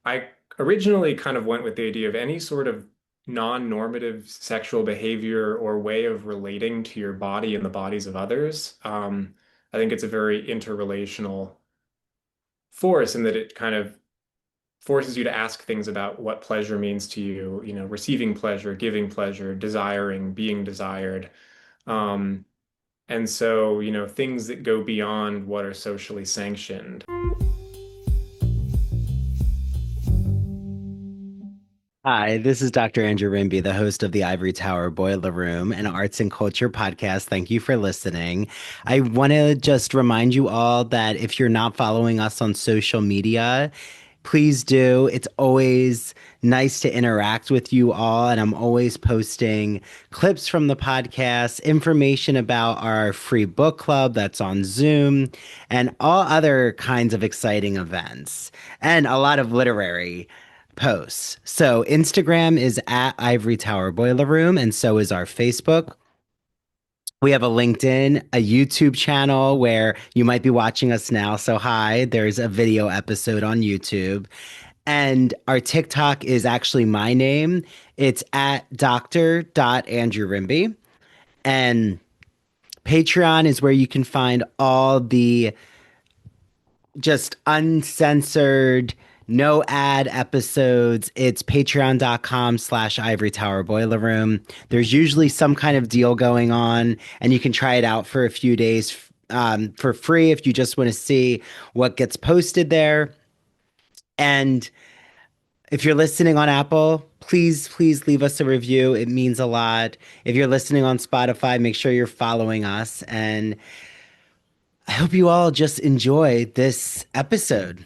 I originally kind of went with the idea of any sort of non-normative sexual behavior or way of relating to your body and the bodies of others. I think it's a very interrelational force in that it kind of forces you to ask things about what pleasure means to you, receiving pleasure, giving pleasure, desiring, being desired. Um, and so, things that go beyond what are socially sanctioned. Hi, this is Dr. Andrew Rimby, the host of the Ivory Tower Boiler Room, an arts and culture podcast. Thank you for listening. I want to just remind you all that if you're not following us on social media, please do. It's always nice to interact with you all, and I'm always posting clips from the podcast, information about our free book club that's on Zoom, and all other kinds of exciting events, and a lot of literary posts. So Instagram is at Ivory Tower Boiler Room, and so is our Facebook. We have a LinkedIn, a YouTube channel where you might be watching us now. So, hi, there's a video episode on YouTube. And our TikTok is actually my name. It's at Dr. Andrew Rimby. And Patreon is where you can find all the just uncensored, no ad episodes. It's patreon.com/ivory tower boiler room. There's usually some kind of deal going on, and you can try it out for a few days for free if you just want to see what gets posted there. And if you're listening on Apple, please leave us a review. It means a lot. If you're listening on Spotify, make sure you're following us. And I hope you all just enjoy this episode.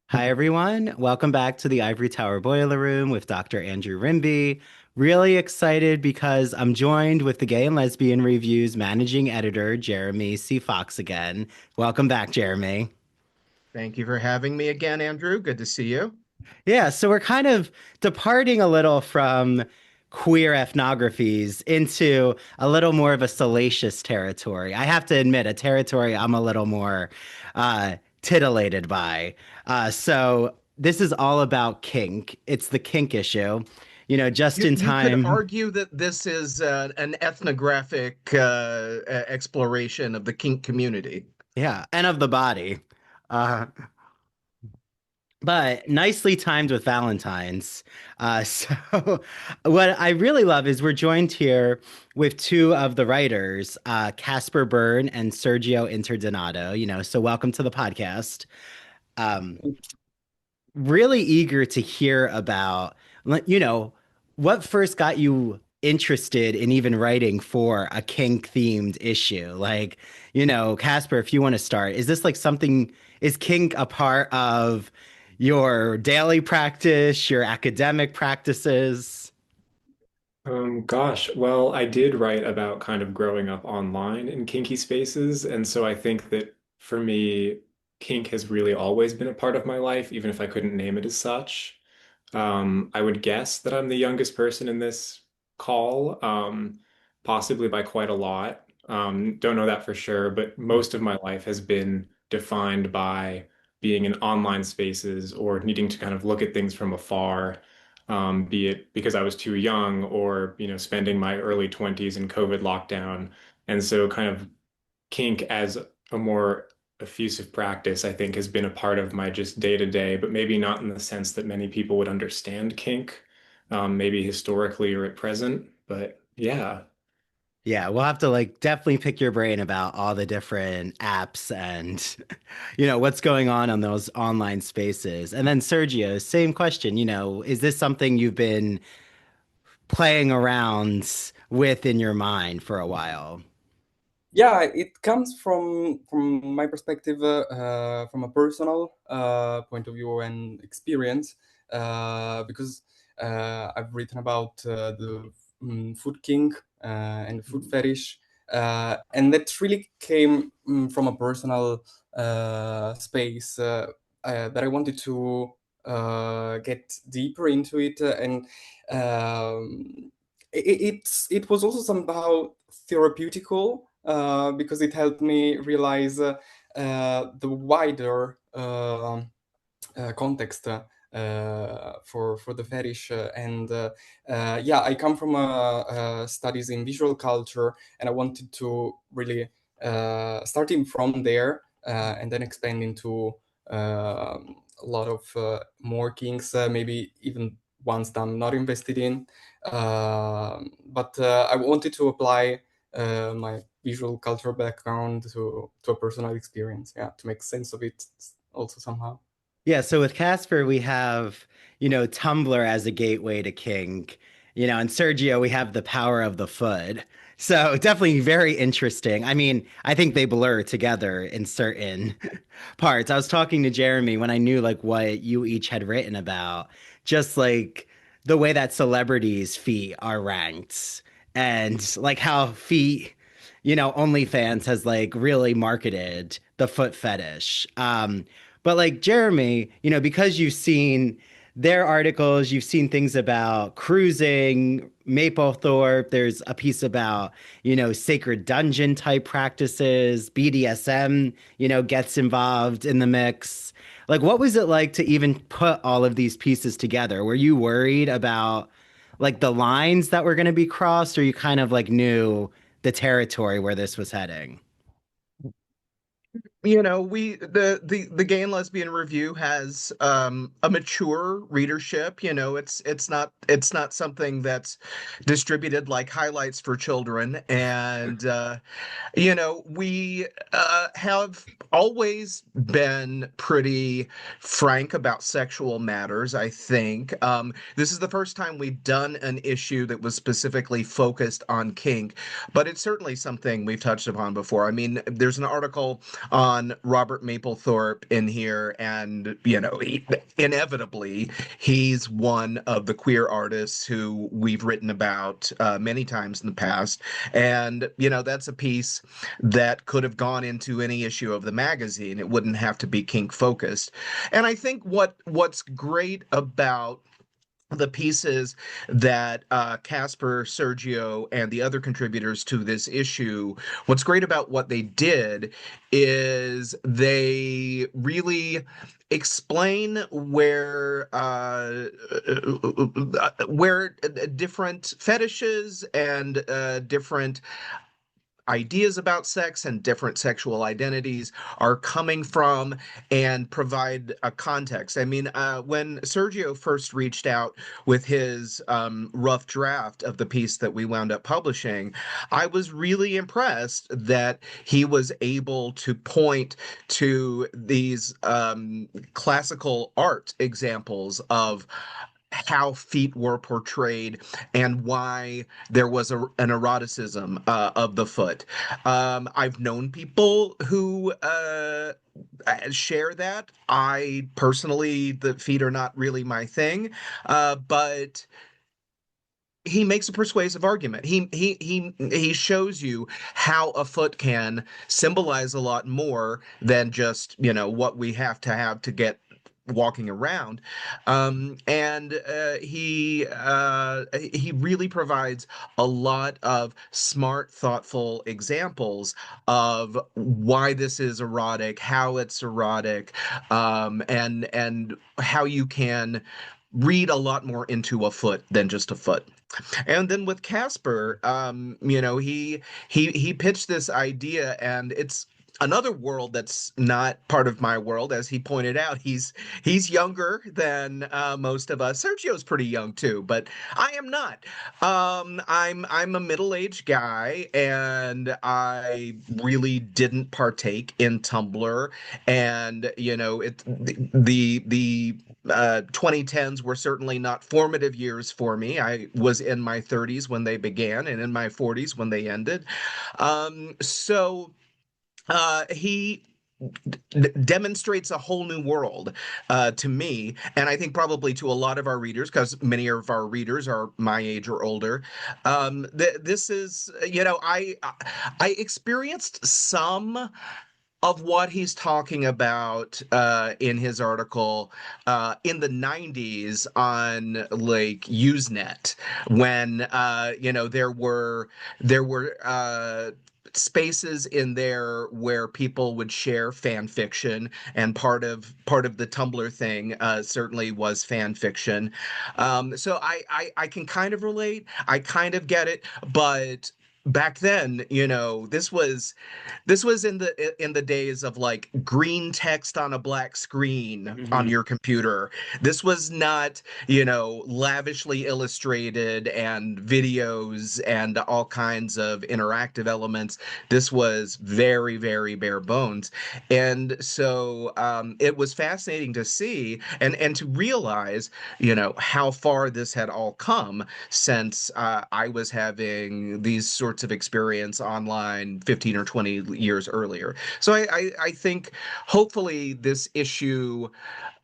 Hi, everyone. Welcome back to the Ivory Tower Boiler Room with Dr. Andrew Rimby. Really excited because I'm joined with the Gay and Lesbian Review's managing editor, Jeremy C. Fox, again. Welcome back, Jeremy. Thank you for having me again, Andrew. Good to see you. Yeah, so we're kind of departing a little from queer ethnographies into a little more of a salacious territory. I have to admit, a territory I'm a little more titillated by. So this is all about kink. It's the kink issue, just You in you could time. argue that this is an ethnographic exploration of the kink community. Yeah, and of the body. Uh, but nicely timed with Valentine's. So, what I really love is we're joined here with two of the writers, Casper Byrne and Sergio Interdonato. So welcome to the podcast. Um, really eager to hear about, you know, what first got you interested in even writing for a kink themed issue. Casper, if you want to start, is this like something, is kink a part of your daily practice, your academic practices? Gosh, well, I did write about kind of growing up online in kinky spaces. And so I think that for me, kink has really always been a part of my life, even if I couldn't name it as such. I would guess that I'm the youngest person in this call, possibly by quite a lot. Don't know that for sure, but most of my life has been defined by being in online spaces or needing to kind of look at things from afar, be it because I was too young or, spending my early 20s in COVID lockdown. And so kind of kink as a more effusive practice, I think, has been a part of my just day to day, but maybe not in the sense that many people would understand kink, maybe historically or at present. But yeah. Yeah, we'll have to definitely pick your brain about all the different apps and what's going on those online spaces. And then Sergio, same question, is this something you've been playing around with in your mind for a while? Yeah, it comes from my perspective, from a personal point of view and experience, because I've written about the food king and food fetish, and that really came from a personal space that I wanted to get deeper into it, and it was also somehow therapeutical, because it helped me realize the wider context for the fetish. And yeah, I come from studies in visual culture, and I wanted to really starting from there and then expand into a lot of more kinks, maybe even ones that I'm not invested in. But I wanted to apply my visual culture background to a personal experience, yeah, to make sense of it also somehow. Yeah, so with Casper, we have, Tumblr as a gateway to kink, and Sergio, we have the power of the foot. So definitely very interesting. I mean, I think they blur together in certain parts. I was talking to Jeremy when I knew like what you each had written about, just like the way that celebrities' feet are ranked and like how feet, OnlyFans has like really marketed the foot fetish. But like Jeremy, because you've seen their articles, you've seen things about cruising, Maplethorpe, there's a piece about, sacred dungeon type practices, BDSM, gets involved in the mix. Like, what was it like to even put all of these pieces together? Were you worried about like the lines that were going to be crossed, or you kind of like knew the territory where this was heading? We the Gay and Lesbian Review has a mature readership. It's not something that's distributed like highlights for children. And we have always been pretty frank about sexual matters, I think. This is the first time we've done an issue that was specifically focused on kink, but it's certainly something we've touched upon before. I mean, there's an article on Robert Mapplethorpe in here, and, inevitably, he's one of the queer artists who we've written about many times in the past. And, that's a piece that could have gone into any issue of the magazine. It wouldn't have to be kink focused. And I think what's great about the pieces that Casper, Sergio, and the other contributors to this issue, what's great about what they did is they really explain where different fetishes and different ideas about sex and different sexual identities are coming from, and provide a context. I mean, when Sergio first reached out with his rough draft of the piece that we wound up publishing, I was really impressed that he was able to point to these classical art examples of how feet were portrayed and why there was an eroticism of the foot. I've known people who share that. I personally, the feet are not really my thing, but he makes a persuasive argument. He shows you how a foot can symbolize a lot more than just, what we have to get walking around. And he really provides a lot of smart, thoughtful examples of why this is erotic, how it's erotic, and how you can read a lot more into a foot than just a foot. And then with Casper, he pitched this idea, and it's another world that's not part of my world. As he pointed out, he's younger than most of us. Sergio's pretty young too, but I am not. I'm a middle-aged guy, and I really didn't partake in Tumblr. And the 2010s were certainly not formative years for me. I was in my 30s when they began, and in my 40s when they ended. So he demonstrates a whole new world to me, and I think probably to a lot of our readers, because many of our readers are my age or older. This is, I experienced some of what he's talking about in his article in the 90s on like Usenet, when there were spaces in there where people would share fan fiction, and part of the Tumblr thing certainly was fan fiction. So I can kind of relate. I kind of get it, but back then, this was in the days of like green text on a black screen on Hmm. your computer. This was not, lavishly illustrated and videos and all kinds of interactive elements. This was very, very bare bones. And so it was fascinating to see and to realize, how far this had all come since I was having these sorts of experience online 15 or 20 years earlier. So I think hopefully this issue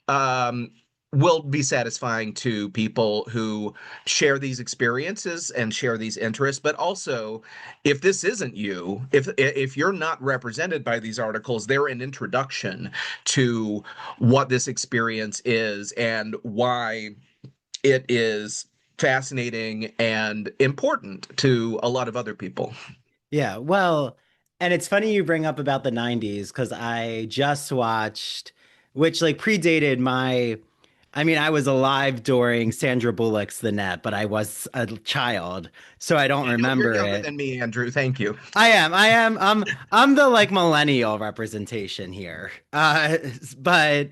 um, will be satisfying to people who share these experiences and share these interests. But also, if this isn't you, if you're not represented by these articles, they're an introduction to what this experience is and why it is fascinating and important to a lot of other people. Yeah, well, and it's funny you bring up about the 90s because I just watched, which like predated my, I mean, I was alive during Sandra Bullock's The Net, but I was a child, so I don't You're remember younger it. than me, Andrew. Thank you. I'm the like millennial representation here. But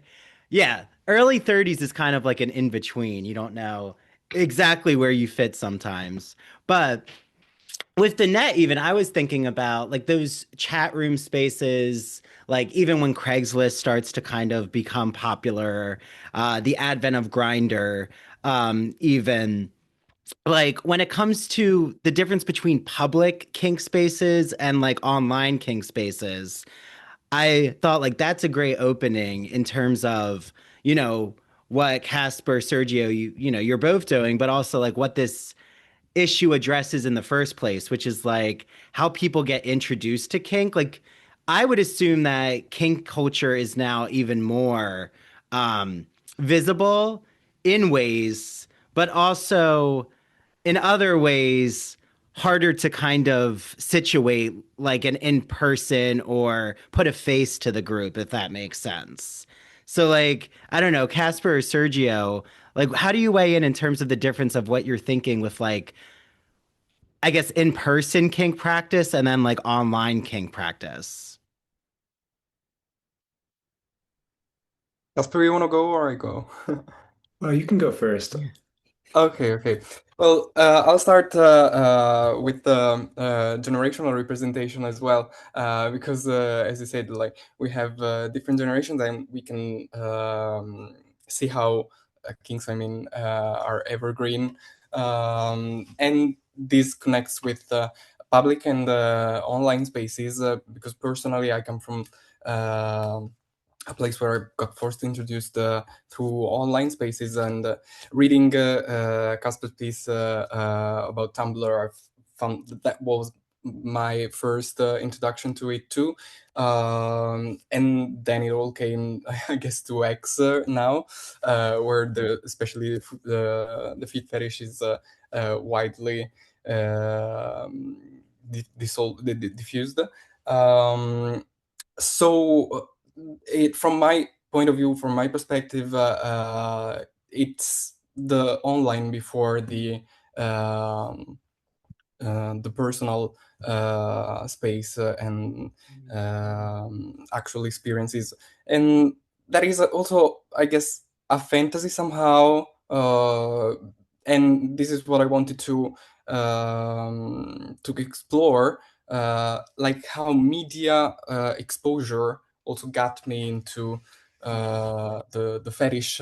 yeah, early 30s is kind of like an in between. You don't know exactly where you fit sometimes. But with the net, even I was thinking about like those chat room spaces, like even when Craigslist starts to kind of become popular, the advent of Grinder, even like when it comes to the difference between public kink spaces and like online kink spaces, I thought like that's a great opening in terms of, you know, what Casper, Sergio, you're both doing, but also like what this issue addresses in the first place, which is like how people get introduced to kink. Like, I would assume that kink culture is now even more um, visible in ways, but also in other ways harder to kind of situate like an in person or put a face to the group, if that makes sense. So, like, I don't know, Casper or Sergio, like, how do you weigh in terms of the difference of what you're thinking with like I guess in person kink practice and then like online kink practice. Casper, you want to go or I go? Well, you can go first. Yeah. Okay, okay. Well, I'll start with the generational representation as well, because as you said, like we have different generations, and we can see how kinks, I mean, are evergreen, and this connects with public and online spaces. Because personally, I come from. A place where I got first introduced through online spaces, and reading Casper's piece about Tumblr, I found that was my first introduction to it too. And then it all came, I guess, to X now, where especially the feet fetish is widely diffused. Um, so from my point of view, from my perspective, it's the online before the personal space and actual experiences, and that is also, I guess, a fantasy somehow. And this is what I wanted to explore, like how media exposure also got me into the fetish,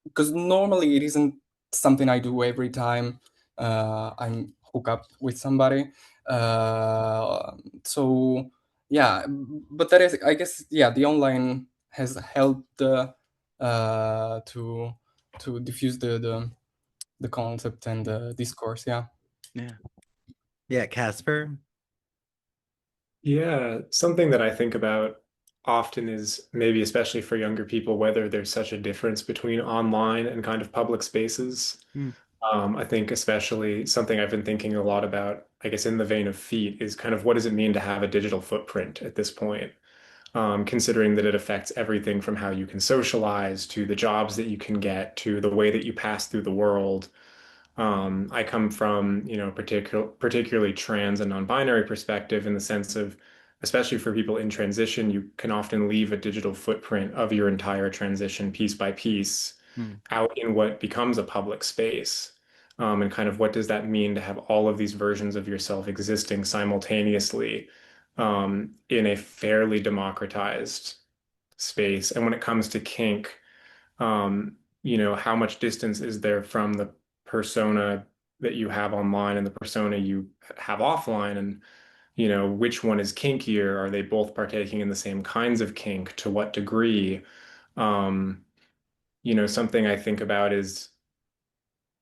because normally it isn't something I do every time I'm hook up with somebody. So yeah, but that is, I guess, yeah, the online has helped to diffuse the concept and the discourse. Yeah. Yeah. Yeah, Casper. Yeah, something that I think about often is maybe especially for younger people, whether there's such a difference between online and kind of public spaces. I think especially something I've been thinking a lot about, I guess in the vein of feet, is kind of what does it mean to have a digital footprint at this point? Considering that it affects everything from how you can socialize to the jobs that you can get to the way that you pass through the world. I come from, particularly trans and non-binary perspective in the sense of, especially for people in transition, you can often leave a digital footprint of your entire transition piece by piece Hmm. out in what becomes a public space. And kind of what does that mean to have all of these versions of yourself existing simultaneously in a fairly democratized space? And when it comes to kink, how much distance is there from the persona that you have online and the persona you have offline? And, which one is kinkier? Are they both partaking in the same kinds of kink? To what degree? Um, something I think about is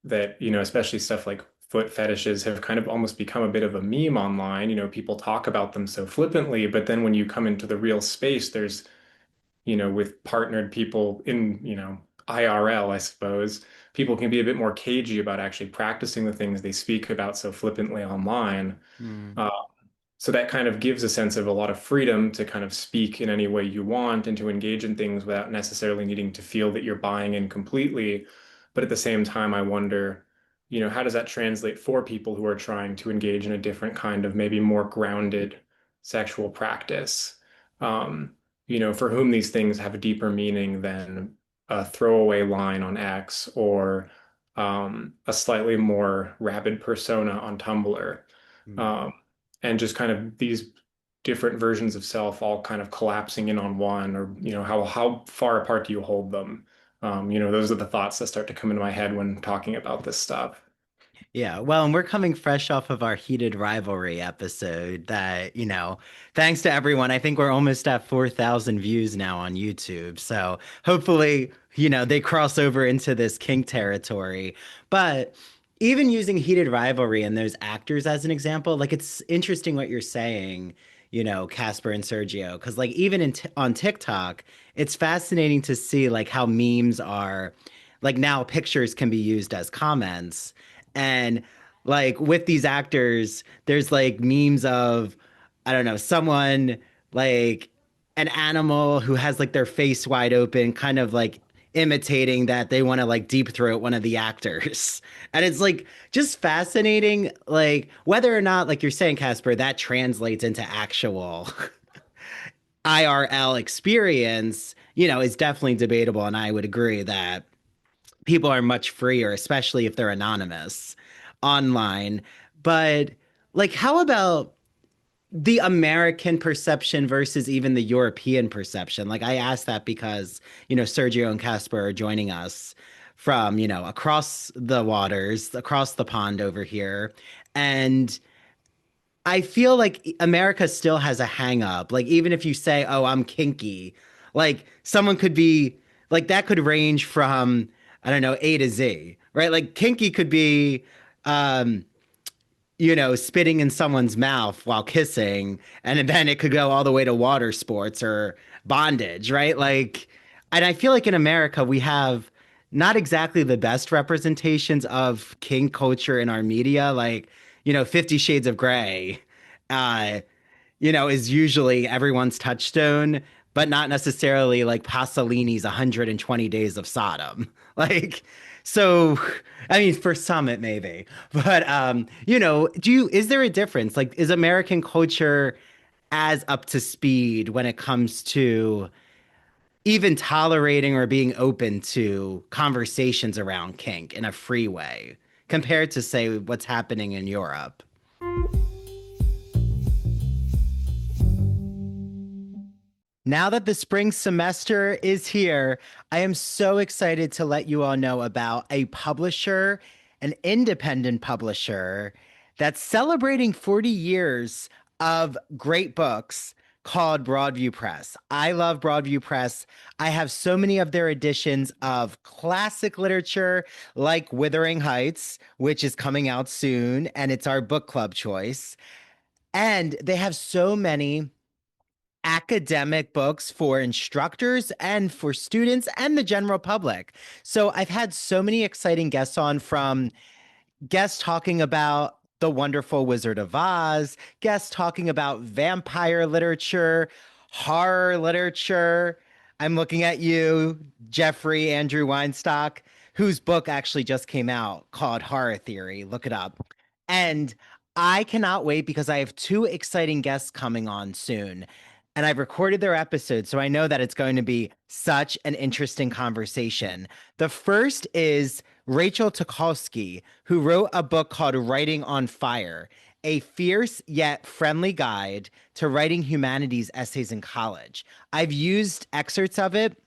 that, especially stuff like foot fetishes have kind of almost become a bit of a meme online. People talk about them so flippantly, but then when you come into the real space, there's, with partnered people in, IRL, I suppose, people can be a bit more cagey about actually practicing the things they speak about so flippantly online. Hmm. Uh, so that kind of gives a sense of a lot of freedom to kind of speak in any way you want and to engage in things without necessarily needing to feel that you're buying in completely. But at the same time, I wonder, how does that translate for people who are trying to engage in a different kind of maybe more grounded sexual practice? For whom these things have a deeper meaning than a throwaway line on X or a slightly more rabid persona on Tumblr. Hmm. Um, and just kind of these different versions of self all kind of collapsing in on one, or how far apart do you hold them? Those are the thoughts that start to come into my head when talking about this stuff. Yeah, well, and we're coming fresh off of our heated rivalry episode that, thanks to everyone, I think we're almost at 4,000 views now on YouTube. So hopefully, they cross over into this kink territory. But even using heated rivalry and those actors as an example, like it's interesting what you're saying, Casper and Sergio, because like even on TikTok, it's fascinating to see like how memes are like now pictures can be used as comments and like with these actors, there's like memes of, I don't know, someone like an animal who has like their face wide open, kind of like imitating that they want to like deep throat one of the actors. And it's like just fascinating, like whether or not, like you're saying, Casper, that translates into actual IRL experience, is definitely debatable. And I would agree that people are much freer, especially if they're anonymous online. But like, how about the American perception versus even the European perception? Like, I asked that because, Sergio and Casper are joining us from, across the waters, across the pond over here. And I feel like America still has a hang up. Like, even if you say, oh, I'm kinky, like, someone could be like, that could range from, I don't know, A to Z, right? Like, kinky could be, um, spitting in someone's mouth while kissing, and then it could go all the way to water sports or bondage, right? Like, and I feel like in America, we have not exactly the best representations of kink culture in our media. Like, 50 Shades of Grey, uh, is usually everyone's touchstone, but not necessarily like Pasolini's 120 Days of Sodom. Like, so, I mean, for some it may be, but is there a difference? Like, is American culture as up to speed when it comes to even tolerating or being open to conversations around kink in a free way compared to, say, what's happening in Europe? Now that the spring semester is here, I am so excited to let you all know about a publisher, an independent publisher that's celebrating 40 years of great books called Broadview Press. I love Broadview Press. I have so many of their editions of classic literature like Wuthering Heights, which is coming out soon, and it's our book club choice. And they have so many academic books for instructors and for students and the general public. So I've had so many exciting guests on, from guests talking about The Wonderful Wizard of Oz, guests talking about vampire literature, horror literature. I'm looking at you, Jeffrey Andrew Weinstock, whose book actually just came out called Horror Theory. Look it up. And I cannot wait because I have two exciting guests coming on soon. And I've recorded their episode, so I know that it's going to be such an interesting conversation. The first is Rachel Tukolsky, who wrote a book called Writing on Fire, a fierce yet friendly guide to writing humanities essays in college. I've used excerpts of it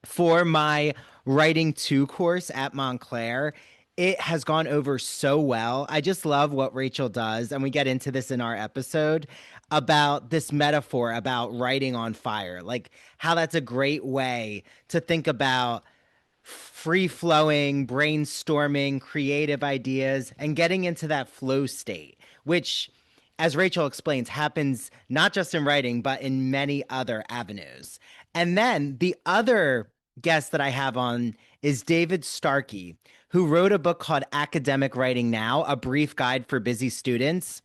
for my Writing 2 course at Montclair. It has gone over so well. I just love what Rachel does, and we get into this in our episode about this metaphor about writing on fire, like how that's a great way to think about free flowing, brainstorming, creative ideas, and getting into that flow state, which, as Rachel explains, happens not just in writing, but in many other avenues. And then the other guest that I have on is David Starkey, who wrote a book called Academic Writing Now, a brief guide for busy students.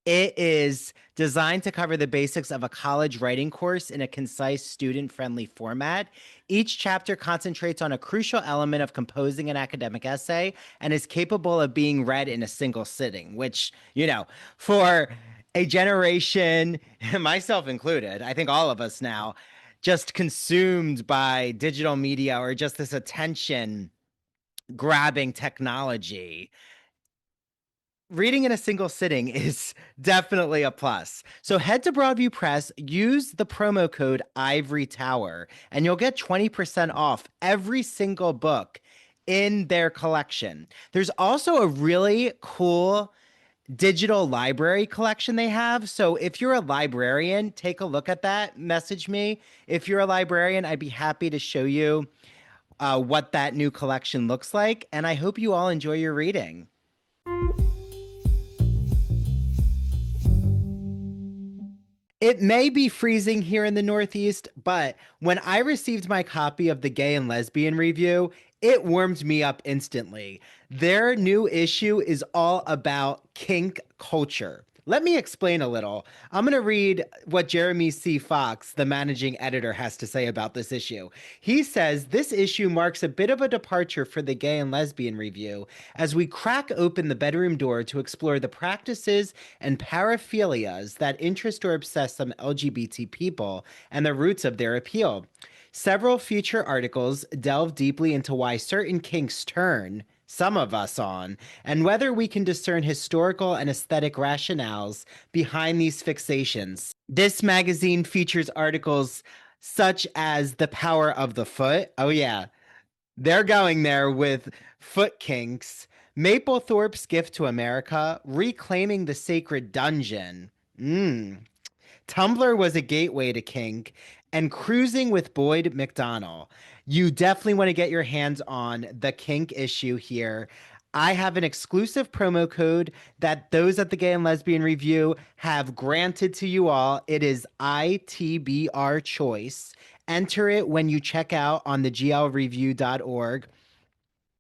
It is designed to cover the basics of a college writing course in a concise, student-friendly format. Each chapter concentrates on a crucial element of composing an academic essay and is capable of being read in a single sitting, which, for a generation, myself included, I think all of us now, just consumed by digital media or just this attention grabbing technology, reading in a single sitting is definitely a plus. So head to Broadview Press, use the promo code Ivory Tower, and you'll get 20% off every single book in their collection. There's also a really cool digital library collection they have. So if you're a librarian, take a look at that. Message me. If you're a librarian, I'd be happy to show you what that new collection looks like. And I hope you all enjoy your reading. It may be freezing here in the Northeast, but when I received my copy of the Gay and Lesbian Review, it warmed me up instantly. Their new issue is all about kink culture. Let me explain a little. I'm going to read what Jeremy C. Fox, the managing editor, has to say about this issue. He says this issue marks a bit of a departure for the Gay and Lesbian Review as we crack open the bedroom door to explore the practices and paraphilias that interest or obsess some LGBT people and the roots of their appeal. Several feature articles delve deeply into why certain kinks turn some of us on, and whether we can discern historical and aesthetic rationales behind these fixations. This magazine features articles such as The Power of the Foot. Oh, yeah, they're going there with foot kinks. Maplethorpe's Gift to America, Reclaiming the Sacred Dungeon. Tumblr was a gateway to kink, and Cruising with Boyd McDonnell. You definitely want to get your hands on the kink issue here. I have an exclusive promo code that those at the Gay and Lesbian Review have granted to you all. It is ITBR Choice. Enter it when you check out on the glreview.org,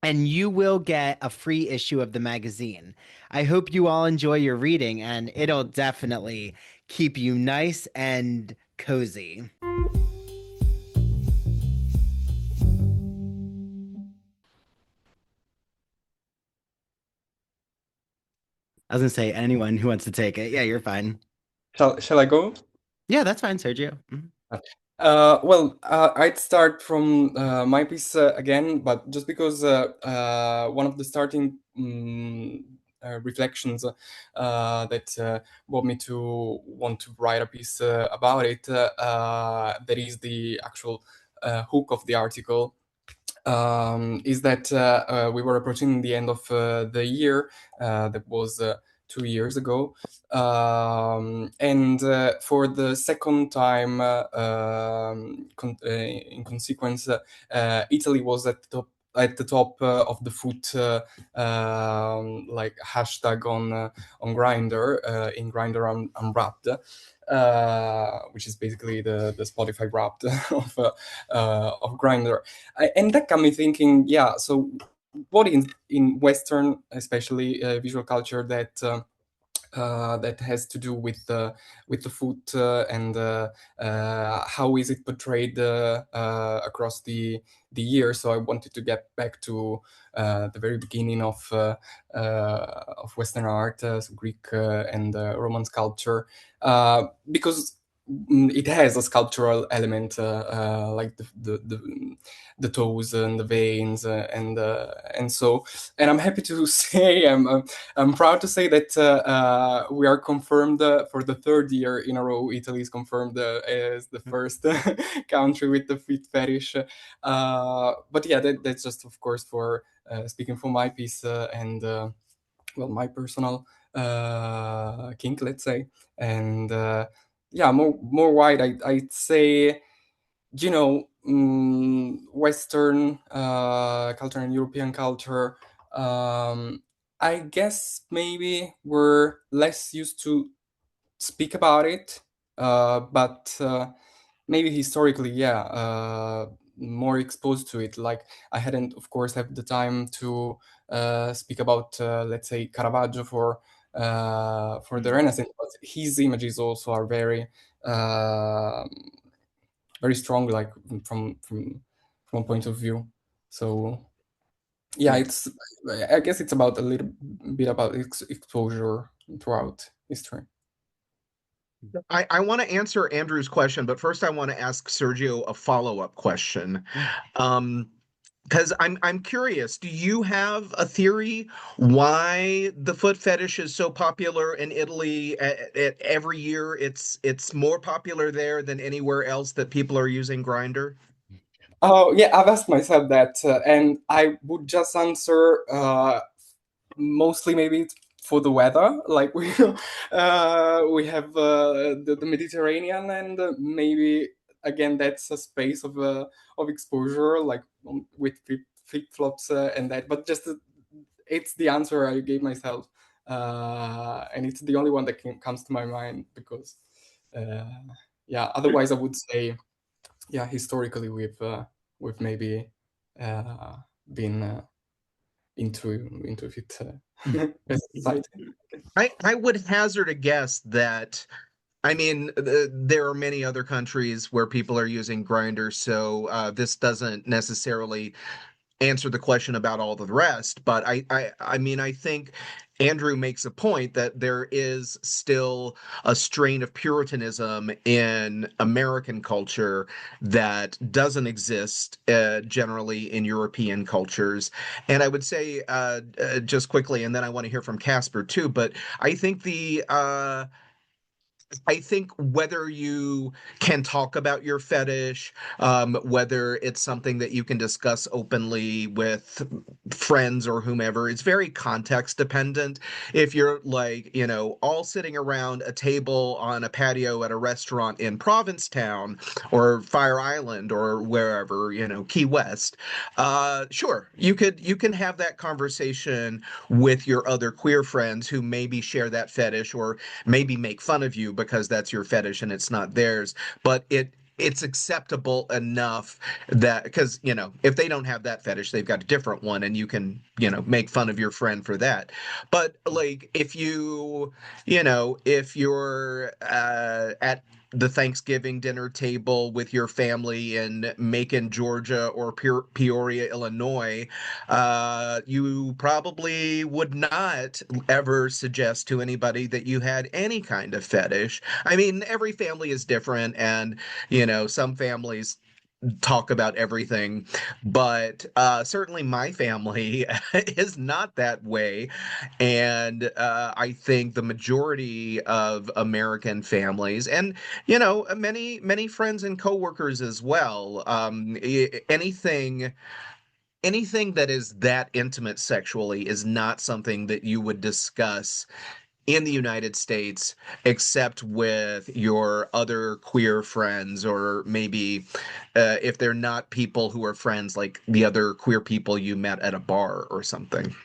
and you will get a free issue of the magazine. I hope you all enjoy your reading, and it'll definitely keep you nice and cozy. I was gonna say, anyone who wants to take it. Yeah, you're fine. Shall I go? Yeah, that's fine, Sergio. I'd start from my piece again, but just because one of the starting reflections that brought me to want to write a piece about it, that is the actual hook of the article, is that we were approaching the end of the year that was 2 years ago, and for the second time in consequence, Italy was at the top of the foot, like hashtag on Grindr, in Grindr Unwrapped. which is basically the Spotify Wrapped of Grindr. And that got me thinking, yeah, so what in Western, especially visual culture, that has to do with the food and how is it portrayed across the year. So I wanted to get back to the very beginning of Western art, so Greek and Roman sculpture, because it has a sculptural element, like the toes and the veins, and so. And I'm happy to say, I'm proud to say that we are confirmed for the third year in a row. Italy is confirmed as the first country with the feet fetish. But yeah, that's just, of course, for speaking for my piece and well, my personal kink, let's say. And yeah, more wide, I'd say, Western culture and European culture, I guess maybe we're less used to speak about it, but maybe historically, yeah, more exposed to it. Like, I hadn't, of course, have the time to speak about, let's say, Caravaggio for the Renaissance, but his images also are uh, very strong, like from a point of view. So yeah, I guess it's about a little bit about exposure throughout history. I want to answer Andrew's question, but first I want to ask Sergio a follow-up question. Because I'm curious, do you have a theory why the foot fetish is so popular in Italy? Every year, it's more popular there than anywhere else that people are using Grinder. Oh yeah, I've asked myself that, and I would just answer mostly maybe it's for the weather. Like we have the Mediterranean, and maybe again that's a space of exposure, like with flip flops and that. But just it's the answer I gave myself, and it's the only one that comes to my mind because uh, yeah. Otherwise, I would say yeah. Historically, we've maybe uh, been into it as a society. I would hazard a guess that I mean, there are many other countries where people are using grinders, so this doesn't necessarily answer the question about all the rest. But I mean, I think Andrew makes a point that there is still a strain of Puritanism in American culture that doesn't exist generally in European cultures. And I would say just quickly, and then I want to hear from Casper too. But I think I think whether you can talk about your fetish, whether it's something that you can discuss openly with friends or whomever, it's very context dependent. If you're like, all sitting around a table on a patio at a restaurant in Provincetown or Fire Island or wherever, Key West, sure, you can have that conversation with your other queer friends who maybe share that fetish or maybe make fun of you because that's your fetish and it's not theirs, but it's acceptable enough that because if they don't have that fetish, they've got a different one, and you can make fun of your friend for that. But like if you're at the Thanksgiving dinner table with your family in Macon, Georgia, or Peoria, Illinois, you probably would not ever suggest to anybody that you had any kind of fetish. I mean, every family is different, and some families talk about everything, but certainly my family is not that way. And I think the majority of American families, and many friends and coworkers as well, anything that is that intimate sexually is not something that you would discuss in the United States except with your other queer friends, or maybe if they're not people who are friends, like the other queer people you met at a bar or something.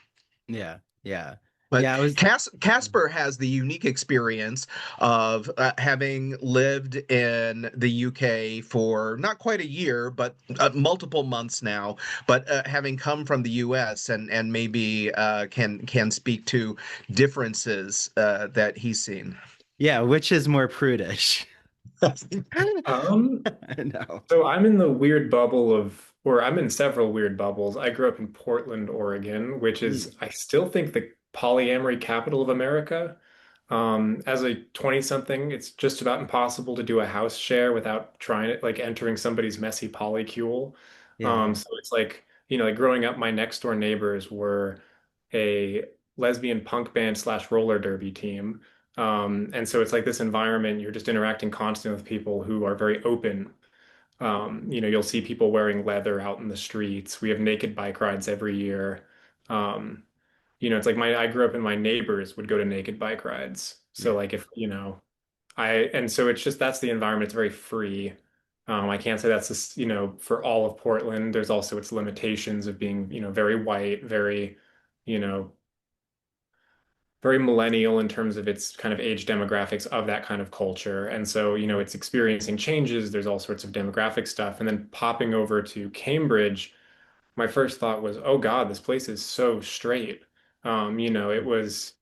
Yeah, yeah. But Yeah, I was. Casper has the unique experience of having lived in the UK for not quite a year, but multiple months now, but having come from the US and maybe can speak to differences that he's seen. Yeah, which is more prudish? Um, No. so I'm in the weird bubble of, or I'm in several weird bubbles. I grew up in Portland, Oregon, which is, Mm, I still think the polyamory capital of America. As a 20 something, it's just about impossible to do a house share without trying it, like entering somebody's messy polycule. yeah. So it's like, like growing up, my next door neighbors were a lesbian punk band slash roller derby team. And so it's like this environment, you're just interacting constantly with people who are very open. You'll see people wearing leather out in the streets. We have naked bike rides every year. Um, it's like I grew up and my neighbors would go to naked bike rides. So Yeah. like if, and so it's just that's the environment. It's very free. I can't say that's just, for all of Portland. There's also its limitations of being, very white, very, you know, very millennial in terms of its kind of age demographics of that kind of culture. And so, it's experiencing changes. There's all sorts of demographic stuff. And then popping over to Cambridge, my first thought was, oh God, this place is so straight. It was,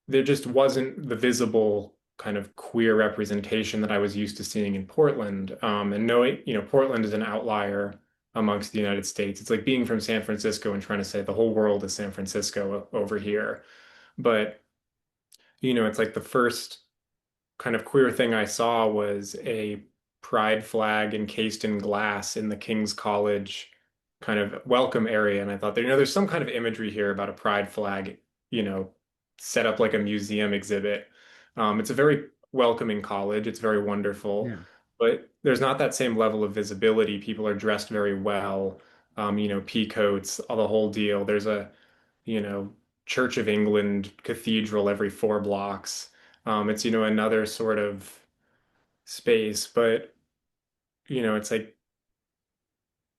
there just wasn't the visible kind of queer representation that I was used to seeing in Portland. And knowing, Portland is an outlier amongst the United States. It's like being from San Francisco and trying to say the whole world is San Francisco over here. But, it's like the first kind of queer thing I saw was a pride flag encased in glass in the King's College kind of welcome area. And I thought, there's some kind of imagery here about a pride flag, you know, set up like a museum exhibit. It's a very welcoming college. It's very wonderful, Yeah. but there's not that same level of visibility. People are dressed very well, pea coats, all the whole deal. There's a, you know, Church of England cathedral every 4 blocks. It's, another sort of space, but, it's like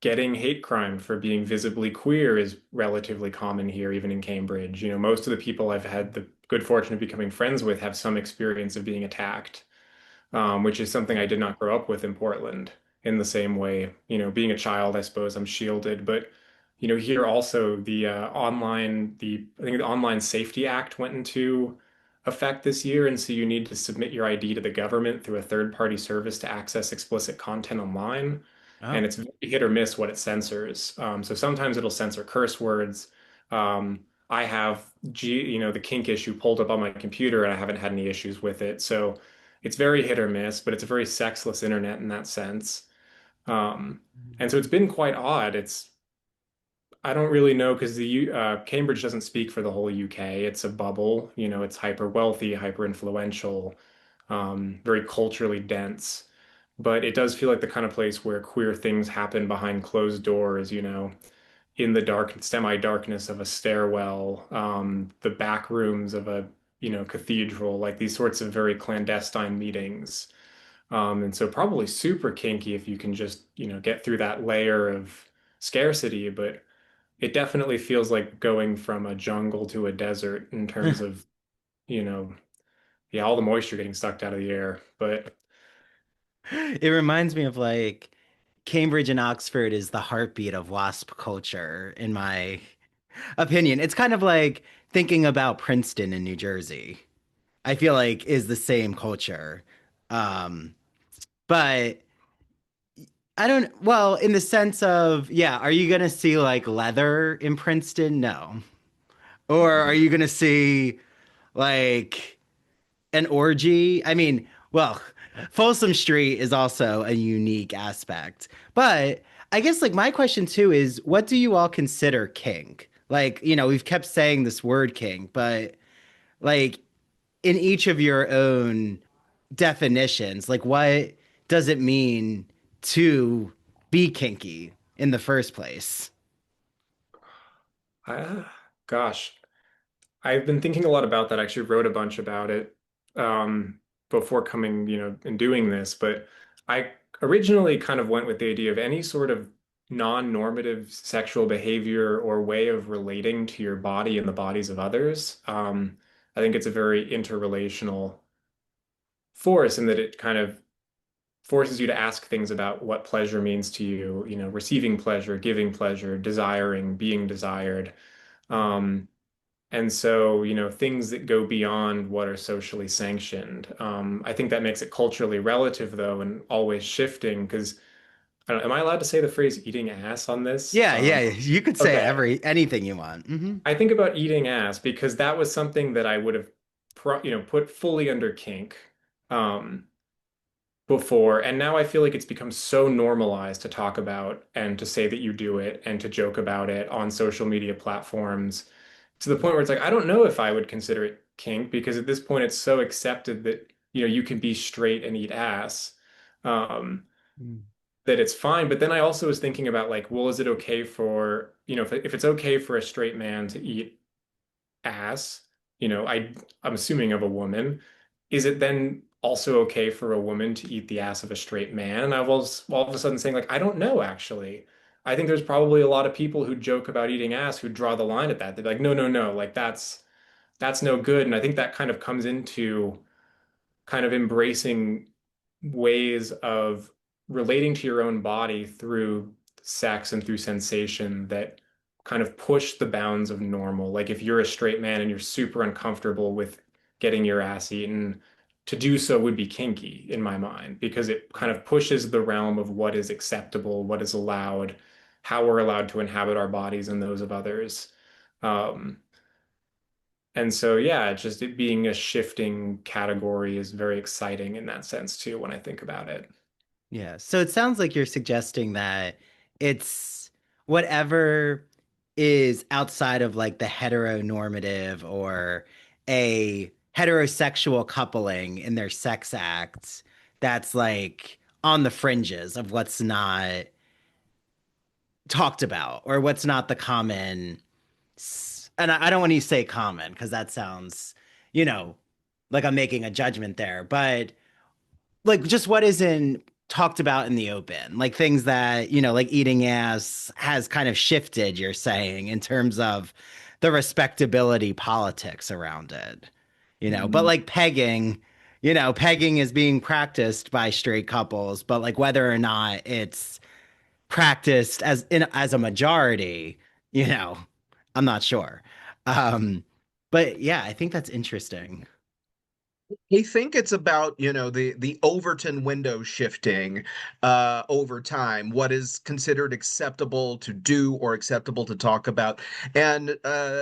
getting hate crime for being visibly queer is relatively common here, even in Cambridge. Most of the people I've had the good fortune of becoming friends with have some experience of being attacked, which is something I did not grow up with in Portland in the same way. Being a child, I suppose I'm shielded, but here also I think the Online Safety Act went into effect this year, and so you need to submit your ID to the government through a third-party service to access explicit content online. And Oh. it's very hit or miss what it censors. So sometimes it'll censor curse words. I have the kink issue pulled up on my computer, and I haven't had any issues with it. So it's very hit or miss, but it's a very sexless internet in that sense. Um, and so it's been quite odd. I don't really know because Cambridge doesn't speak for the whole UK. It's a bubble. It's hyper wealthy, hyper influential, very culturally dense. But it does feel like the kind of place where queer things happen behind closed doors, in the dark, semi-darkness of a stairwell, the back rooms of a, cathedral, like these sorts of very clandestine meetings. And so probably super kinky if you can just, get through that layer of scarcity, but it definitely feels like going from a jungle to a desert in terms of, you know, yeah, all the moisture getting sucked out of the air. But It reminds me of like Cambridge and Oxford is the heartbeat of WASP culture, in my opinion. It's kind of like thinking about Princeton in New Jersey. I feel like is the same culture. Um, but I don't, well, in the sense of, yeah, are you gonna see like leather in Princeton? No. Or are you gonna see like an orgy? I mean, well, Folsom Street is also a unique aspect. But I guess like my question too is what do you all consider kink? Like, we've kept saying this word kink, but like in each of your own definitions, like what does it mean to be kinky in the first place? I, gosh, I've been thinking a lot about that. I actually wrote a bunch about it before coming, and doing this. But I originally kind of went with the idea of any sort of non-normative sexual behavior or way of relating to your body and the bodies of others. I think it's a very interrelational force in that it kind of forces you to ask things about what pleasure means to you, receiving pleasure, giving pleasure, desiring, being desired. Um, and so, things that go beyond what are socially sanctioned. I think that makes it culturally relative, though, and always shifting. Because, I don't know, am I allowed to say the phrase eating ass on this? Yeah, yeah, you could say Okay. anything you want. I think about eating ass because that was something that I would have, put fully under kink. Um, before, and now I feel like it's become so normalized to talk about and to say that you do it and to joke about it on social media platforms to the point where it's like I don't know if I would consider it kink because at this point it's so accepted that you can be straight and eat ass, um, Mm. that it's fine. But then I also was thinking about like, well, is it okay for if it's okay for a straight man to eat ass, I'm assuming of a woman, is it then also okay for a woman to eat the ass of a straight man? And I was all of a sudden saying like, I don't know actually. I think there's probably a lot of people who joke about eating ass who draw the line at that. They're like, no, no, no, like that's no good. And I think that kind of comes into kind of embracing ways of relating to your own body through sex and through sensation that kind of push the bounds of normal. Like if you're a straight man and you're super uncomfortable with getting your ass eaten, to do so would be kinky in my mind because it kind of pushes the realm of what is acceptable, what is allowed, how we're allowed to inhabit our bodies and those of others. Um, and so, yeah, just it being a shifting category is very exciting in that sense too, when I think about it. Yeah. So it sounds like you're suggesting that it's whatever is outside of like the heteronormative or a heterosexual coupling in their sex acts that's like on the fringes of what's not talked about or what's not the common. And I don't want to say common because that sounds, you know, like I'm making a judgment there, but like just what isn't talked about in the open, like things that, like eating ass has kind of shifted, you're saying, in terms of the respectability politics around it, but Mhm. like pegging is being practiced by straight couples, but like whether or not it's practiced as a majority, you know, I'm not sure. Um, but yeah, I think that's interesting. I think it's about, the Overton window shifting over time, what is considered acceptable to do or acceptable to talk about. And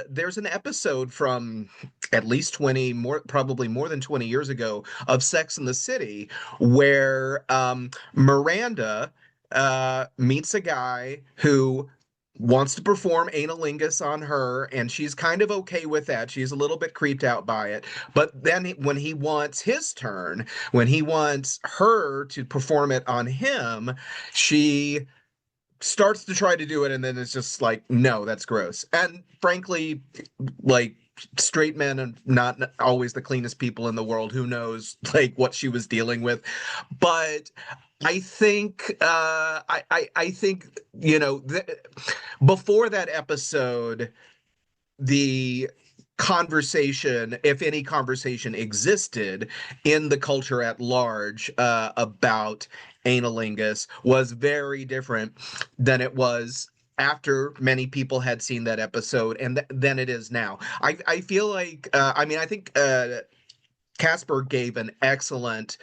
there's an episode from at least 20, more probably more than 20 years ago of Sex and the City where Miranda meets a guy who wants to perform analingus on her, and she's kind of okay with that. She's a little bit creeped out by it. But then when he wants his turn, when he wants her to perform it on him, she starts to try to do it and then it's just like, no, that's gross. And frankly, like straight men are not always the cleanest people in the world. Who knows like what she was dealing with. But I think I think before that episode, the conversation, if any conversation existed in the culture at large about analingus, was very different than it was after many people had seen that episode and than it is now. I feel like I think Casper gave an excellent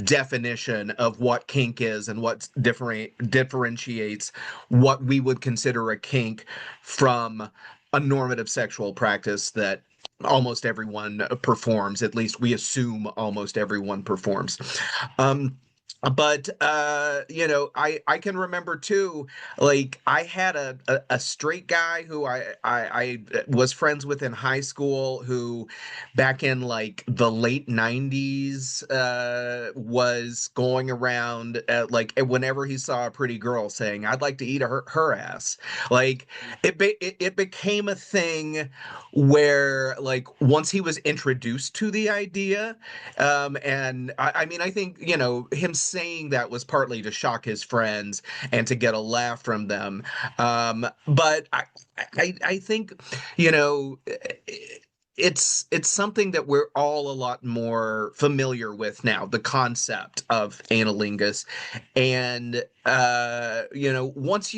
definition of what kink is and what differentiates what we would consider a kink from a normative sexual practice that almost everyone performs. At least we assume almost everyone performs. Um, but I can remember too, like I had a straight guy who I was friends with in high school who back in like the late 90s was going around like whenever he saw a pretty girl saying I'd like to eat her ass. Like it became a thing where like once he was introduced to the idea, and I mean I think him saying that was partly to shock his friends and to get a laugh from them. But I think, you know, it's something that we're all a lot more familiar with now, the concept of analingus. And you know, once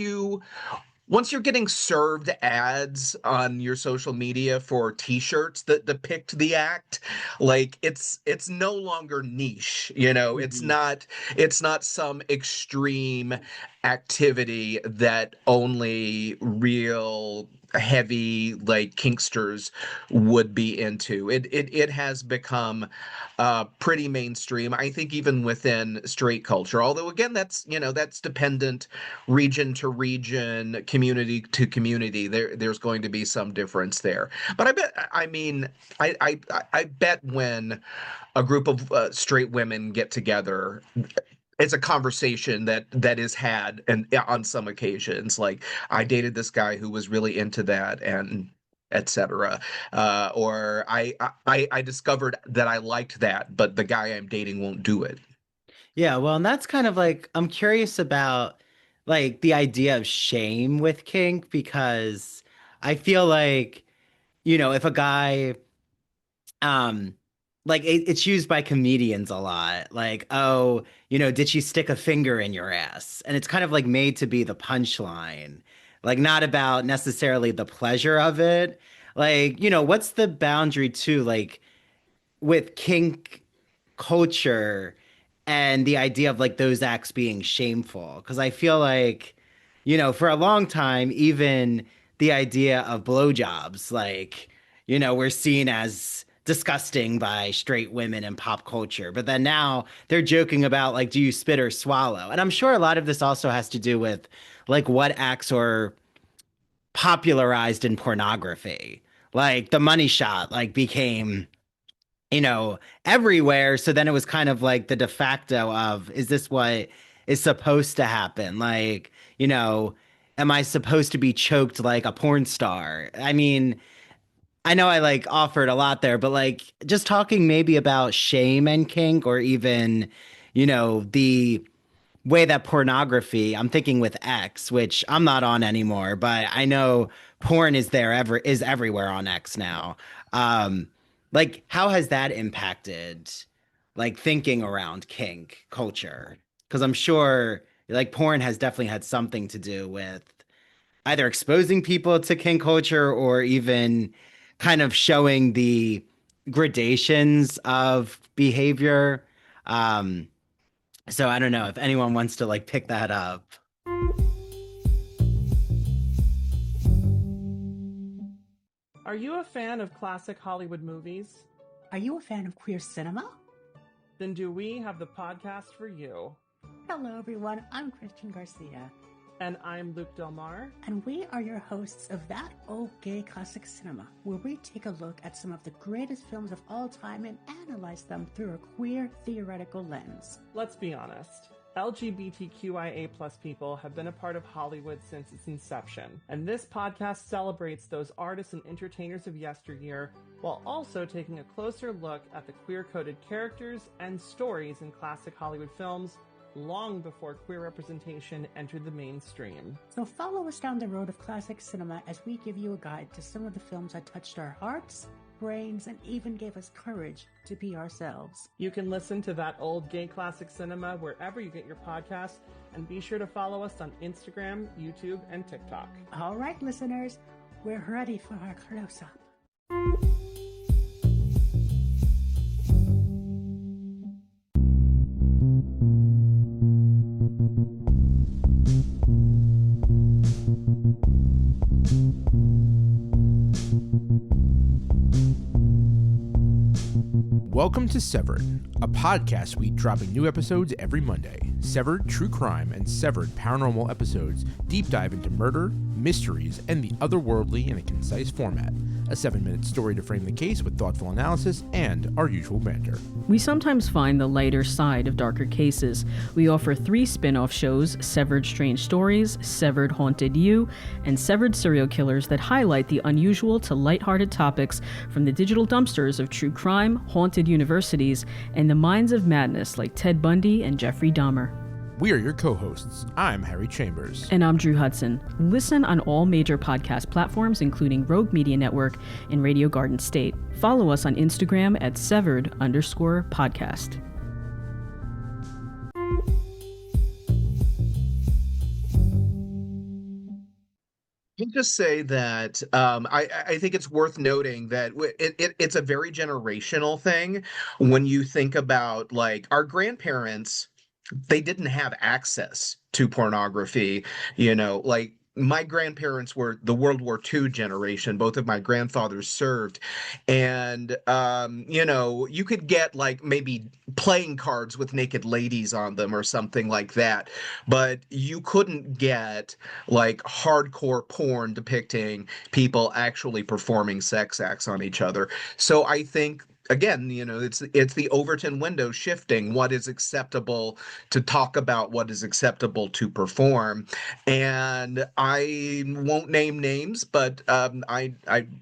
you're getting served ads on your social media for t-shirts that depict the act, like it's no longer niche, you know. It's not some extreme activity that only real heavy like kinksters would be into. It has become pretty mainstream, I think, even within straight culture, although again that's, you know, that's dependent region to region, community to community. There's going to be some difference there. But I mean, I bet when a group of straight women get together, it's a conversation that is had, and on some occasions, like, I dated this guy who was really into that, and etc. Or I discovered that I liked that, but the guy I'm dating won't do it. Yeah, well, and that's kind of like I'm curious about like the idea of shame with kink because I feel like, if a guy um like it's used by comedians a lot. Like, oh, did she stick a finger in your ass? And it's kind of like made to be the punchline. Like not about necessarily the pleasure of it. Like, what's the boundary too? Like with kink culture and the idea of like those acts being shameful. Because I feel like, for a long time, even the idea of blowjobs, like, we're seen as disgusting by straight women in pop culture. But then now they're joking about like, do you spit or swallow? And I'm sure a lot of this also has to do with like what acts are popularized in pornography. Like the money shot, like became everywhere. So then it was kind of like the de facto of, is this what is supposed to happen? Like, am I supposed to be choked like a porn star? I mean, I know I like offered a lot there, but like just talking maybe about shame and kink or even, the way that pornography, I'm thinking with X, which I'm not on anymore, but I know porn is everywhere on X now. Um, like how has that impacted like thinking around kink culture? Because I'm sure like porn has definitely had something to do with either exposing people to kink culture or even kind of showing the gradations of behavior. Um, so I don't know if anyone wants to like pick that up. Are you a fan of classic Hollywood movies? Are you a fan of queer cinema? Then do we have the podcast for you. Hello, everyone. I'm Christian Garcia. And I'm Luke Del Mar. And we are your hosts of That Old Gay Classic Cinema, where we take a look at some of the greatest films of all time and analyze them through a queer theoretical lens. Let's be honest. LGBTQIA+ people have been a part of Hollywood since its inception, and this podcast celebrates those artists and entertainers of yesteryear while also taking a closer look at the queer-coded characters and stories in classic Hollywood films long before queer representation entered the mainstream. So follow us down the road of classic cinema as we give you a guide to some of the films that touched our hearts, brains, and even gave us courage to be ourselves. You can listen to That Old Gay Classic Cinema wherever you get your podcasts, and be sure to follow us on Instagram, YouTube, and TikTok. All right, listeners, we're ready for our close-up. Welcome to Severed, a podcast week dropping new episodes every Monday. Severed True Crime and Severed Paranormal episodes deep dive into murder, mysteries, and the otherworldly in a concise format. A 7-minute story to frame the case with thoughtful analysis and our usual banter. We sometimes find the lighter side of darker cases. We offer 3 spin-off shows, Severed Strange Stories, Severed Haunted You, and Severed Serial Killers that highlight the unusual to lighthearted topics from the digital dumpsters of true crime, haunted universities, and the minds of madness like Ted Bundy and Jeffrey Dahmer. We are your co-hosts. I'm Harry Chambers. And I'm Drew Hudson. Listen on all major podcast platforms, including Rogue Media Network and Radio Garden State. Follow us on Instagram at severed_podcast. I'll just say that I think it's worth noting that it's a very generational thing when you think about like our grandparents, they didn't have access to pornography, like my grandparents were the World War II generation. Both of my grandfathers served. And, you could get like maybe playing cards with naked ladies on them or something like that. But you couldn't get like hardcore porn depicting people actually performing sex acts on each other. So I think again, it's the Overton window shifting what is acceptable to talk about, what is acceptable to perform. And I won't name names, but I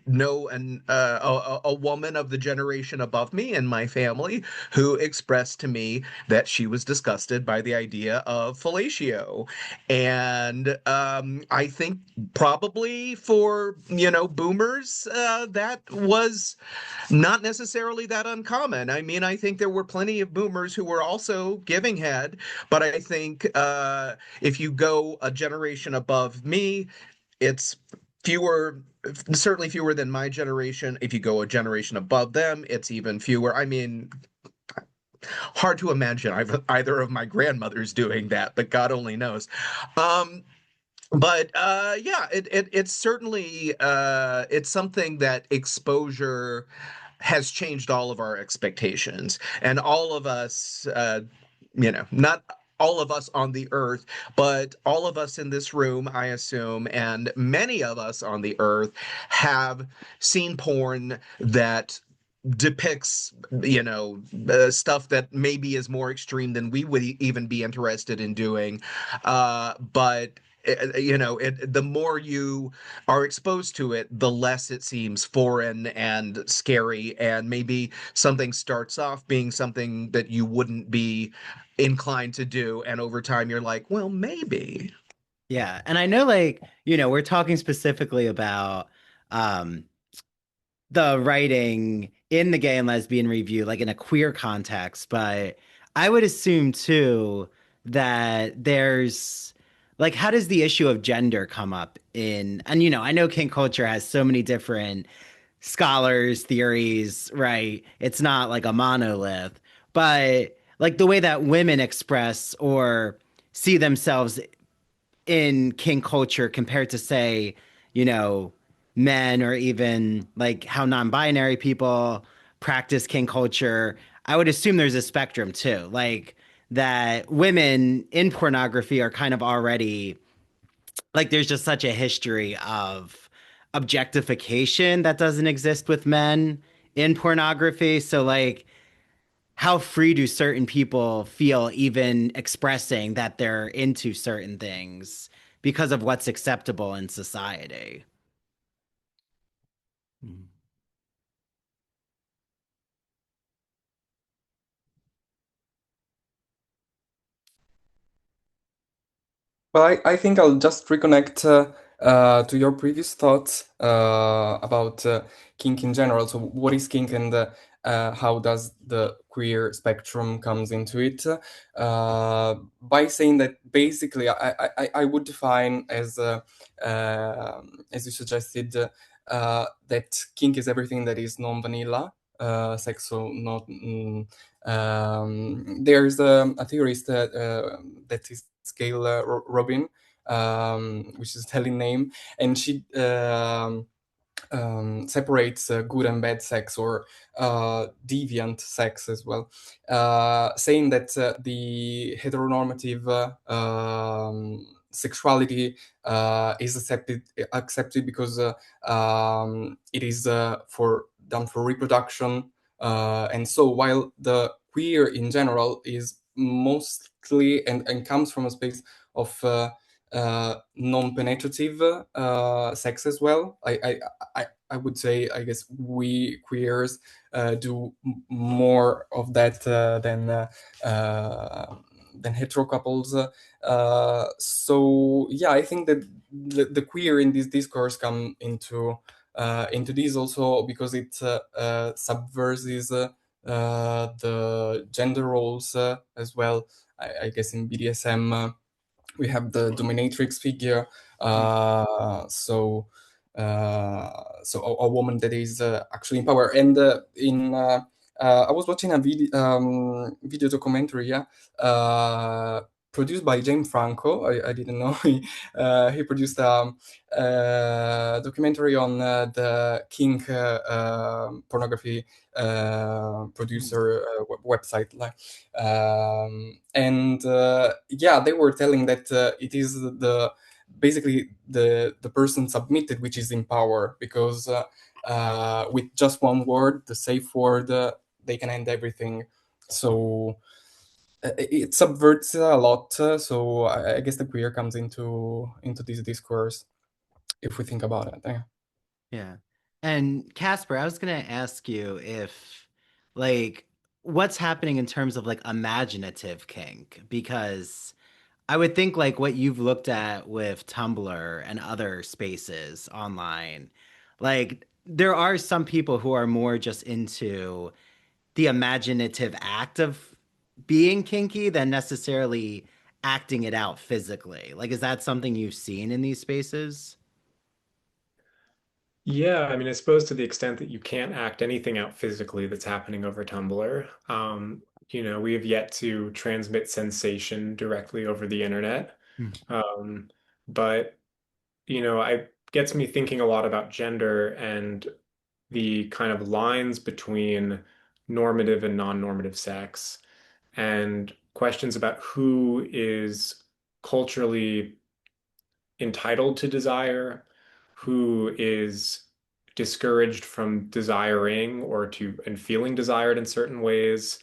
know a woman of the generation above me in my family who expressed to me that she was disgusted by the idea of fellatio. And I think probably for boomers, that was not necessarily that uncommon. I mean, I think there were plenty of boomers who were also giving head, but I think if you go a generation above me, it's fewer, certainly fewer than my generation. If you go a generation above them, it's even fewer. I mean, hard to imagine either of my grandmothers doing that, but God only knows. But yeah, it's certainly it's something that exposure has changed all of our expectations, and all of us, not all of us on the earth, but all of us in this room, I assume, and many of us on the earth have seen porn that depicts stuff that maybe is more extreme than we would even be interested in doing, but the more you are exposed to it, the less it seems foreign and scary, and maybe something starts off being something that you wouldn't be inclined to do, and over time you're like, well, maybe. Yeah, and I know like, we're talking specifically about um the writing in the Gay and Lesbian Review, like in a queer context, but I would assume too that there's like, how does the issue of gender come up in, and I know kink culture has so many different scholars, theories, right? It's not like a monolith, but like the way that women express or see themselves in kink culture compared to say, you know, men or even like how non-binary people practice kink culture. I would assume there's a spectrum too. Like that women in pornography are kind of already like there's just such a history of objectification that doesn't exist with men in pornography. So like how free do certain people feel even expressing that they're into certain things because of what's acceptable in society? Mhm. Well, I think I'll just reconnect to your previous thoughts about kink in general. So, what is kink, and how does the queer spectrum comes into it? By saying that basically, I would define as you suggested, that kink is everything that is non-vanilla sex. So not. There's a theorist that is Gail Robin, which is a telling name, and she separates good and bad sex, or deviant sex as well, saying that the heteronormative sexuality is accepted because it is done for reproduction, and so while the queer in general is mostly and comes from a space of non-penetrative sex as well. I would say, I guess we queers do more of that than hetero couples. So yeah, I think that the queer in this discourse come into this also because it subverts the gender roles as well. I guess in BDSM we have the dominatrix figure, so a woman that is actually in power. And I was watching a video documentary, yeah, produced by James Franco. I didn't know he produced documentary on the Kink pornography producer website, like, and yeah, they were telling that it is the basically the person submitted which is in power, because with just one word, the safe word, they can end everything. So it subverts a lot. So I guess the queer comes into this discourse if we think about it. Yeah. Yeah. And Casper, I was gonna ask you if, like, what's happening in terms of like imaginative kink? Because I would think like what you've looked at with Tumblr and other spaces online, like there are some people who are more just into the imaginative act of being kinky than necessarily acting it out physically. Like, is that something you've seen in these spaces? Yeah, I mean, I suppose to the extent that you can't act anything out physically that's happening over Tumblr, we have yet to transmit sensation directly over the internet. Hmm. Um, but, I gets me thinking a lot about gender and the kind of lines between normative and non-normative sex, and questions about who is culturally entitled to desire, who is discouraged from desiring or to and feeling desired in certain ways.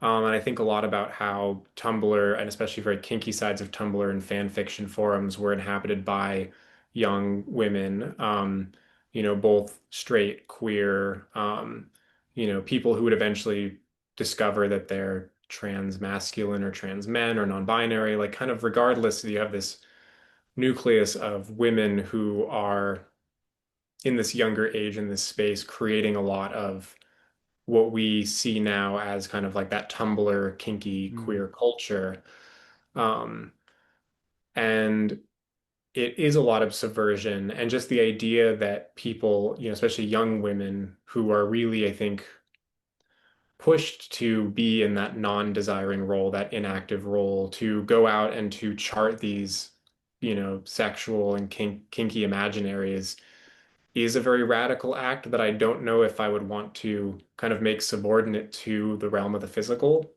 And I think a lot about how Tumblr, and especially very kinky sides of Tumblr and fan fiction forums, were inhabited by young women, both straight, queer, people who would eventually discover that they're trans masculine or trans men or non-binary, like kind of regardless, you have this nucleus of women who are in this younger age in this space creating a lot of what we see now as kind of like that Tumblr kinky Mm. queer culture. Um, and it is a lot of subversion and just the idea that people, especially young women who are really, I think, pushed to be in that non-desiring role, that inactive role, to go out and to chart these, sexual and kinky imaginaries is a very radical act that I don't know if I would want to kind of make subordinate to the realm of the physical.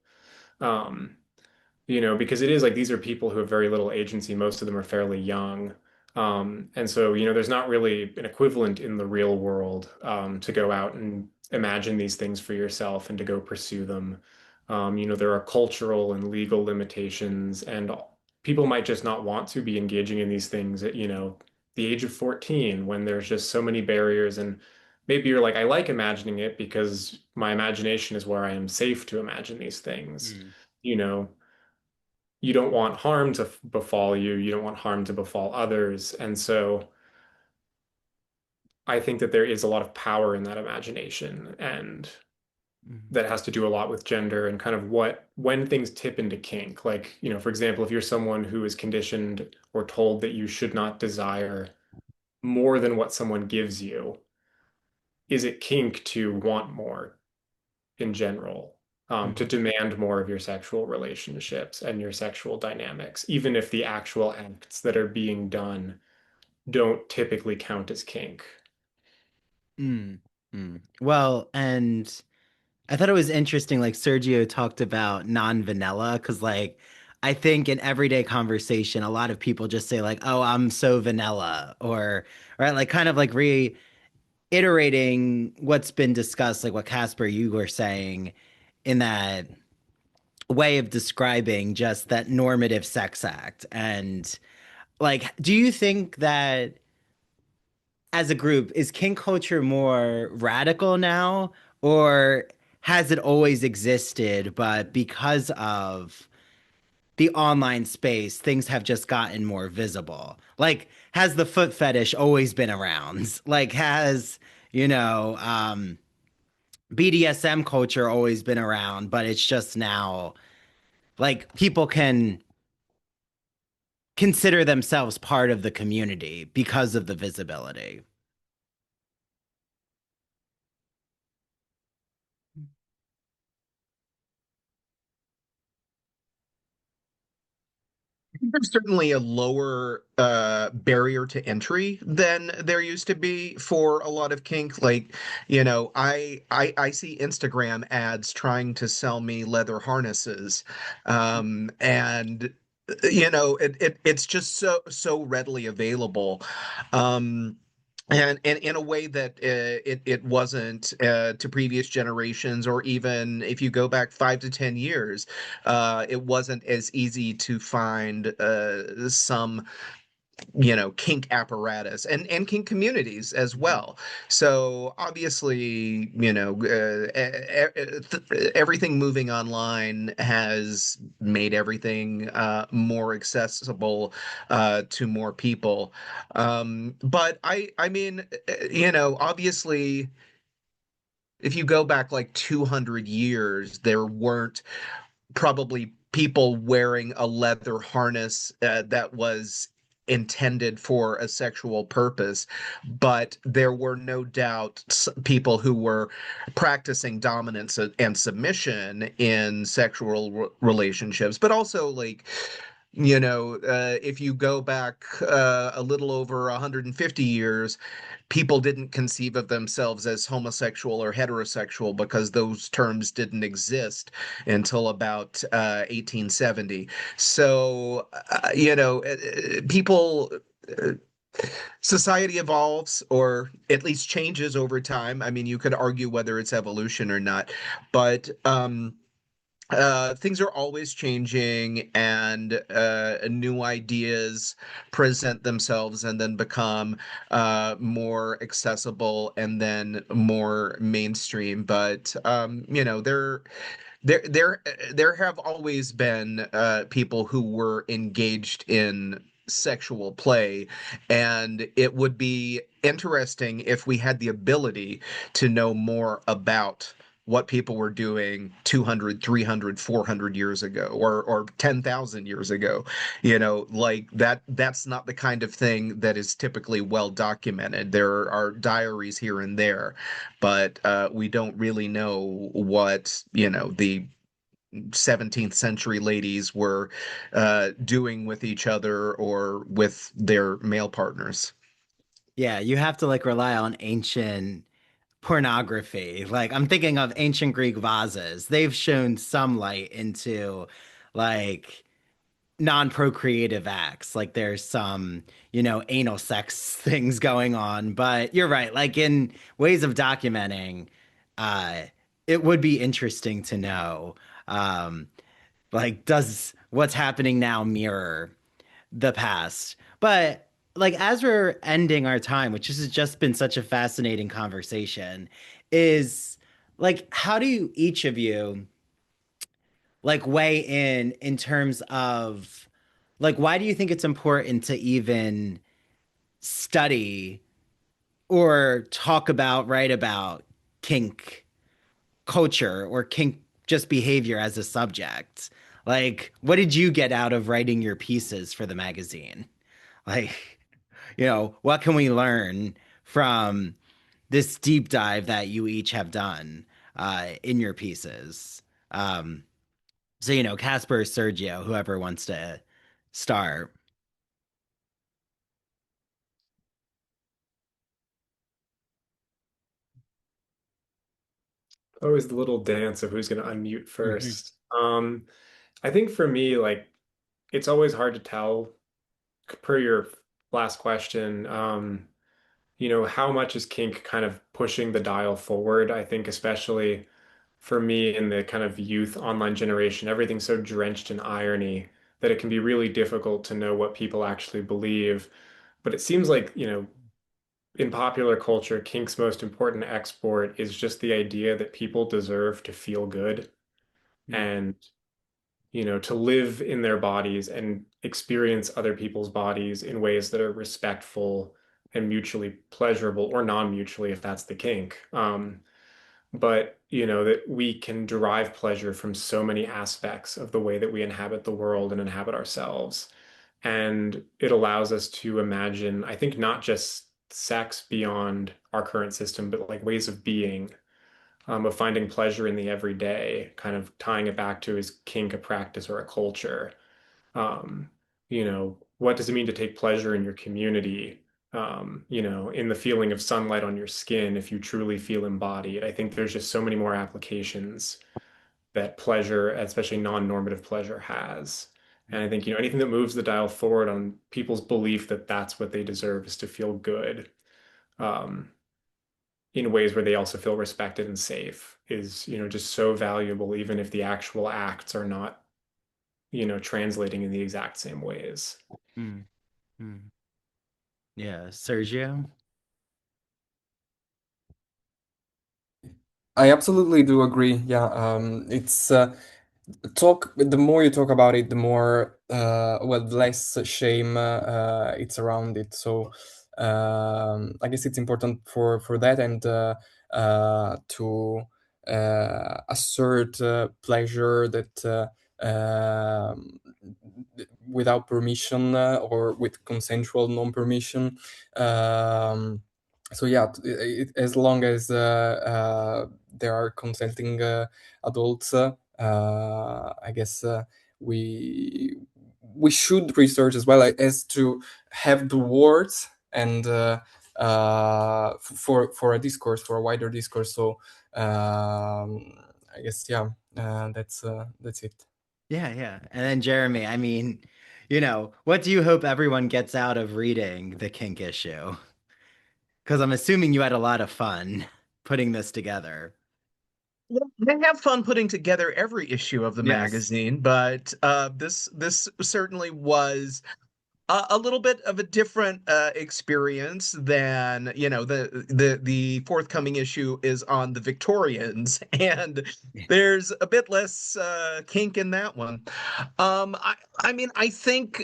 Um, because it is like these are people who have very little agency. Most of them are fairly young. And so, there's not really an equivalent in the real world to go out and imagine these things for yourself and to go pursue them. There are cultural and legal limitations, and people might just not want to be engaging in these things at, the age of 14 when there's just so many barriers. And maybe you're like, I like imagining it because my imagination is where I am safe to imagine these things. Mm. You know, you don't want harm to befall you. You don't want harm to befall others. And so I think that there is a lot of power in that imagination, and Mm. that has to do a lot with gender and kind of when things tip into kink. Like, for example, if you're someone who is conditioned or told that you should not desire more than what someone gives you, is it kink to want more in general? To Mm. demand more of your sexual relationships and your sexual dynamics, even if the actual acts that are being done don't typically count as kink. Mm. Mm. Well, and I thought it was interesting, like Sergio talked about non-vanilla, because like I think in everyday conversation, a lot of people just say like, "Oh, I'm so vanilla," or right, like kind of like reiterating what's been discussed, like what Casper you were saying in that way of describing just that normative sex act. And like, do you think that as a group, is kink culture more radical now, or has it always existed, but because of the online space, things have just gotten more visible? Like, has the foot fetish always been around? Like, has, you know, BDSM culture always been around, but it's just now like people can consider themselves part of the community because of the visibility. There's certainly a lower barrier to entry than there used to be for a lot of kink. Like, I see Instagram ads trying to sell me leather harnesses, and it's just so readily available. Um, and in a way that it wasn't to previous generations, or even if you go back 5 to 10 years, it wasn't as easy to find some kink apparatus and kink communities as well. So obviously, everything moving online has made everything more accessible to more people. But I mean, obviously, if you go back like 200 years, there weren't probably people wearing a leather harness that was intended for a sexual purpose, but there were no doubt people who were practicing dominance and submission in sexual relationships, but also like if you go back a little over 150 years, people didn't conceive of themselves as homosexual or heterosexual because those terms didn't exist until about 1870. So, people. Uh, Society evolves, or at least changes over time. I mean, you could argue whether it's evolution or not, but things are always changing, and new ideas present themselves and then become more accessible and then more mainstream. But there there have always been people who were engaged in sexual play, and it would be interesting if we had the ability to know more about what people were doing 200, 300, 400 years ago, or 10,000 years ago. Like that's not the kind of thing that is typically well documented. There are diaries here and there, but we don't really know what, the 17th century ladies were doing with each other or with their male partners. Yeah, you have to like rely on ancient pornography. Like I'm thinking of ancient Greek vases. They've shown some light into like non-procreative acts. Like there's some, anal sex things going on. But you're right. Like in ways of documenting, uh, it would be interesting to know. Um, like, does what's happening now mirror the past? But like as we're ending our time, which has just been such a fascinating conversation, is like how do you, each of you like weigh in terms of like why do you think it's important to even study or talk about, write about kink culture or kink just behavior as a subject? Like, what did you get out of writing your pieces for the magazine? Like, what can we learn from this deep dive that you each have done in your pieces? So, Casper, Sergio, whoever wants to start. Always the little dance of who's going to unmute Mhm. first. I think for me, like, it's always hard to tell, per your last question, how much is kink kind of pushing the dial forward? I think especially for me in the kind of youth online generation, everything's so drenched in irony that it can be really difficult to know what people actually believe. But it seems like, in popular culture, kink's most important export is just the idea that people deserve to feel good Mm, and, to live in their bodies and experience other people's bodies in ways that are respectful and mutually pleasurable or non-mutually if that's the kink. But that we can derive pleasure from so many aspects of the way that we inhabit the world and inhabit ourselves. And it allows us to imagine, I think, not just sex beyond our current system, but like ways of being, of finding pleasure in the everyday, kind of tying it back to is kink a practice or a culture? Um, what does it mean to take pleasure in your community? In the feeling of sunlight on your skin, if you truly feel embodied. I think there's just so many more applications that pleasure, especially non-normative pleasure, has. And I think, anything that moves the dial forward on people's belief that that's what they deserve is to feel good, um, in ways where they also feel respected and safe is, just so valuable, even if the actual acts are not, translating in the exact same ways. Mm, mm. Yeah, Sergio? I absolutely do agree. Yeah, it's talk. The more you talk about it, the more well, less shame it's around it. So I guess it's important for that and to assert pleasure that without permission or with consensual non-permission. Um, so yeah, as long as there are consenting adults, I guess we we should research as well as to have the words and for a discourse, for a wider discourse. So I guess yeah, that's it. Yeah, yeah. And then Jeremy, I mean, what do you hope everyone gets out of reading the kink issue? Because I'm assuming you had a lot of fun putting this together. Well, I have fun putting together every issue of the Yes. magazine, but this certainly was a little bit of a different experience than the forthcoming issue is on the Victorians, and there's a bit less kink in that one. I mean, it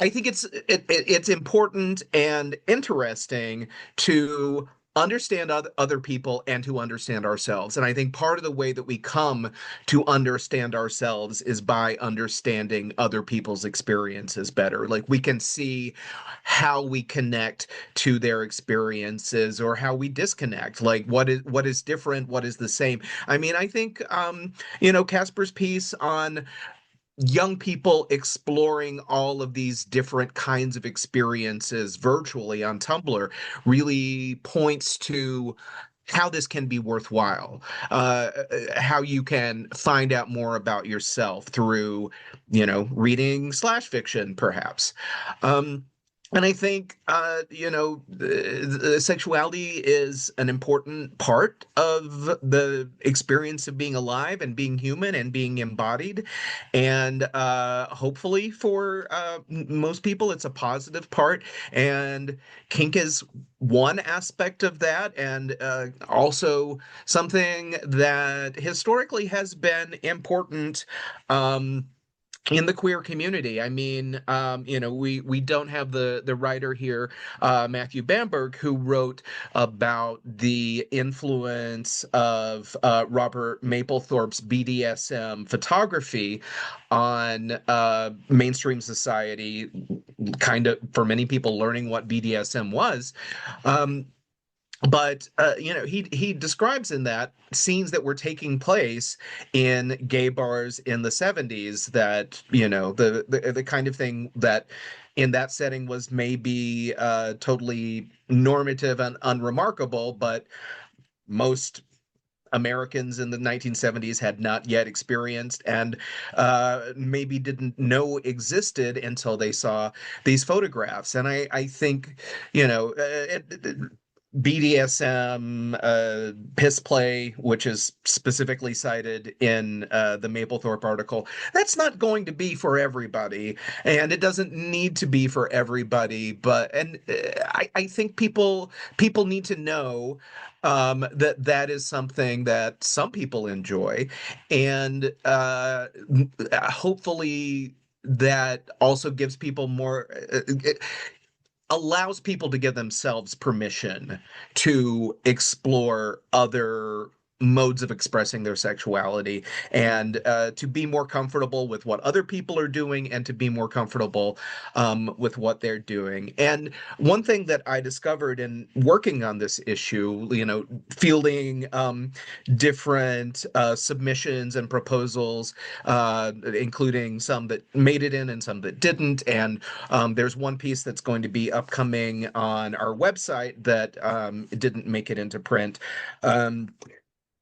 I think it's important and interesting to understand other people and to understand ourselves. And I think part of the way that we come to understand ourselves is by understanding other people's experiences better. Like we can see how we connect to their experiences or how we disconnect. Like what is different, what is the same. I mean, I think Casper's piece on young people exploring all of these different kinds of experiences virtually on Tumblr really points to how this can be worthwhile, how you can find out more about yourself through, reading slash fiction, perhaps. Um, and I think, sexuality is an important part of the experience of being alive and being human and being embodied. And hopefully for most people, it's a positive part. And kink is one aspect of that, and also something that historically has been important. In the queer community. I mean, we don't have the writer here, Matthew Bamberg, who wrote about the influence of Robert Mapplethorpe's BDSM photography on mainstream society, kind of for many people learning what BDSM was. Um, but he describes in that scenes that were taking place in gay bars in the 70s that the kind of thing that in that setting was maybe totally normative and unremarkable, but most Americans in the 1970s had not yet experienced and maybe didn't know existed until they saw these photographs. And I think, BDSM, piss play, which is specifically cited in the Maplethorpe article. That's not going to be for everybody, and it doesn't need to be for everybody. But I think people need to know that that is something that some people enjoy, and hopefully that also gives people more. Allows people to give themselves permission to explore other modes of expressing their sexuality and to be more comfortable with what other people are doing and to be more comfortable with what they're doing. And one thing that I discovered in working on this issue, fielding different submissions and proposals, including some that made it in and some that didn't. And there's one piece that's going to be upcoming on our website that didn't make it into print. Um,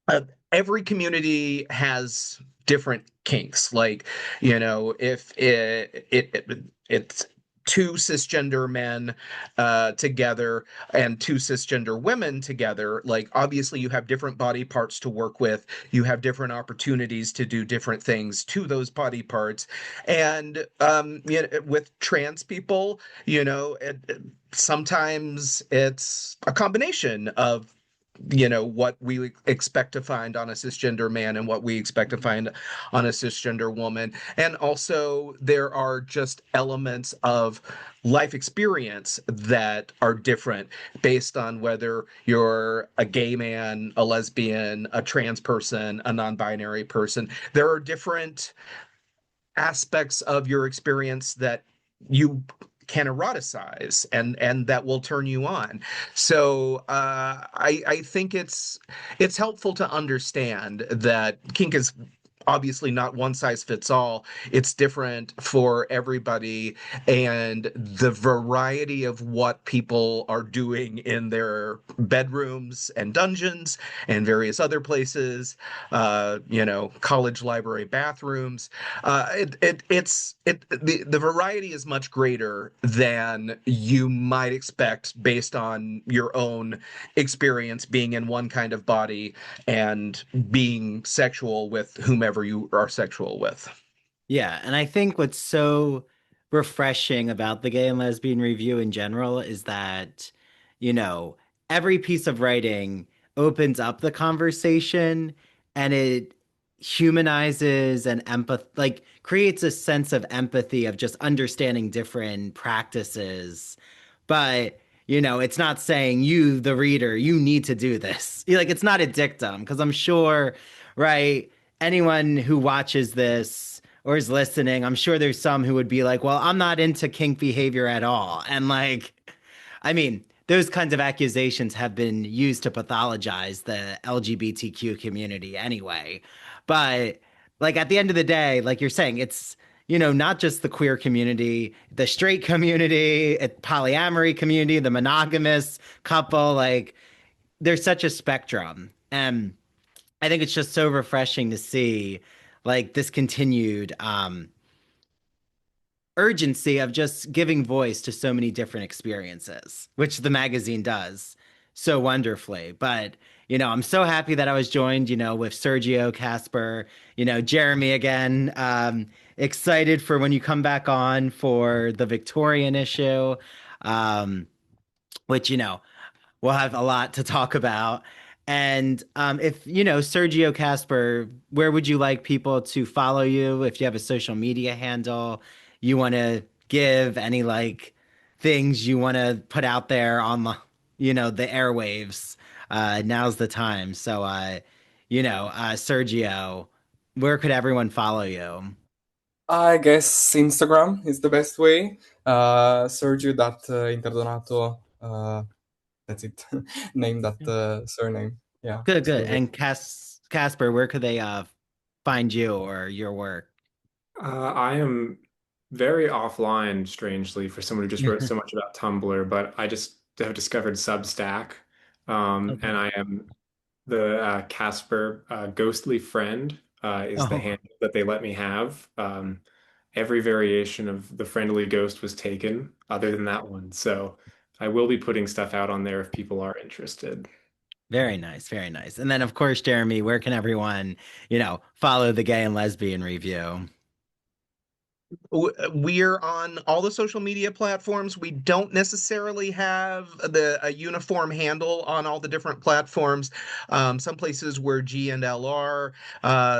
uh, every community has different kinks. Like, if it's two cisgender men together and two cisgender women together, like obviously you have different body parts to work with. You have different opportunities to do different things to those body parts. And with trans people, sometimes it's a combination of what we expect to find on a cisgender man and what we expect to find on a cisgender woman. And also there are just elements of life experience that are different based on whether you're a gay man, a lesbian, a trans person, a non-binary person. There are different aspects of your experience that you can eroticize and that will turn you on. So I think it's helpful to understand that kink is obviously not one size fits all. It's different for everybody, and the variety of what people are doing in their bedrooms and dungeons and various other places, college library bathrooms. The variety is much greater than you might expect based on your own experience being in one kind of body and being sexual with whomever you are sexual with. Yeah, and I think what's so refreshing about the Gay and Lesbian Review in general is that, you know, every piece of writing opens up the conversation and it humanizes and like creates a sense of empathy of just understanding different practices. But, it's not saying you, the reader, you need to do this. Like, it's not a dictum, because I'm sure, right, anyone who watches this or is listening, I'm sure there's some who would be like, well, I'm not into kink behavior at all. And like, I mean, those kinds of accusations have been used to pathologize the LGBTQ community anyway. But like at the end of the day, like you're saying, it's, not just the queer community, the straight community, polyamory community, the monogamous couple, like there's such a spectrum. And I think it's just so refreshing to see like this continued urgency of just giving voice to so many different experiences, which the magazine does so wonderfully. But, I'm so happy that I was joined, with Sergio, Casper, Jeremy again. Excited for when you come back on for the Victorian issue, um, which, we'll have a lot to talk about. And if, Sergio Casper, where would you like people to follow you? If you have a social media handle, you want to give any like things you want to put out there on the, the airwaves, now's the time. So, Sergio, where could everyone follow you? I guess Instagram is the best way. Sergio.interdonato. That's it. Name that surname. Yeah, Good, it's good. the way. And Casper, where could they find you or your work? I am very offline, strangely, for someone who just wrote so much about Tumblr, but I just have discovered Substack. And Okay. I am the Casper Ghostly Friend is the Oh, handle that they let me have. Every variation of the friendly ghost was taken, other than that one. So I will be putting stuff out on there if people are interested. Very nice, very nice. And then, of course, Jeremy, where can everyone, follow the Gay and Lesbian Review? We're on all the social media platforms. We don't necessarily have a uniform handle on all the different platforms. Some places we're G&LR,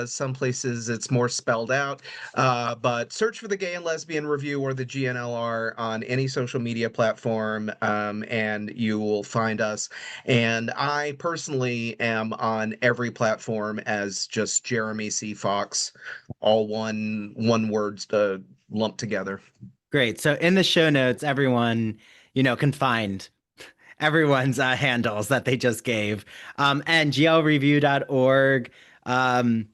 some places it's more spelled out. But search for the Gay and Lesbian Review or the G&LR on any social media platform, and you will find us. And I personally am on every platform as just Jeremy C. Fox, all one words lumped together. Great. So in the show notes, everyone, can find everyone's handles that they just gave. And glreview.org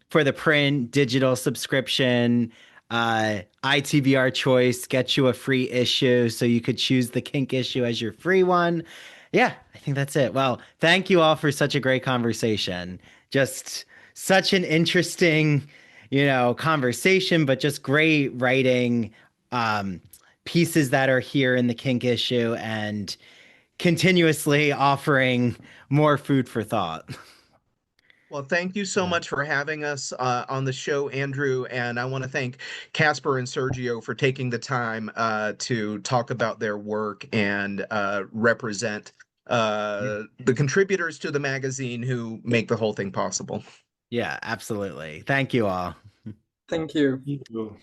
for the print digital subscription. ITBR choice gets you a free issue, so you could choose the Kink issue as your free one. Yeah, I think that's it. Well, thank you all for such a great conversation. Just such an interesting, conversation, but just great writing, um, pieces that are here in the Kink issue, and continuously offering more food for thought. Well, thank you so much for having us on the show, Andrew. And I want to thank Casper and Sergio for taking the time to talk about their work and represent the contributors to the magazine who make the whole thing possible. Yeah, absolutely. Thank you all. Thank you. Thank you.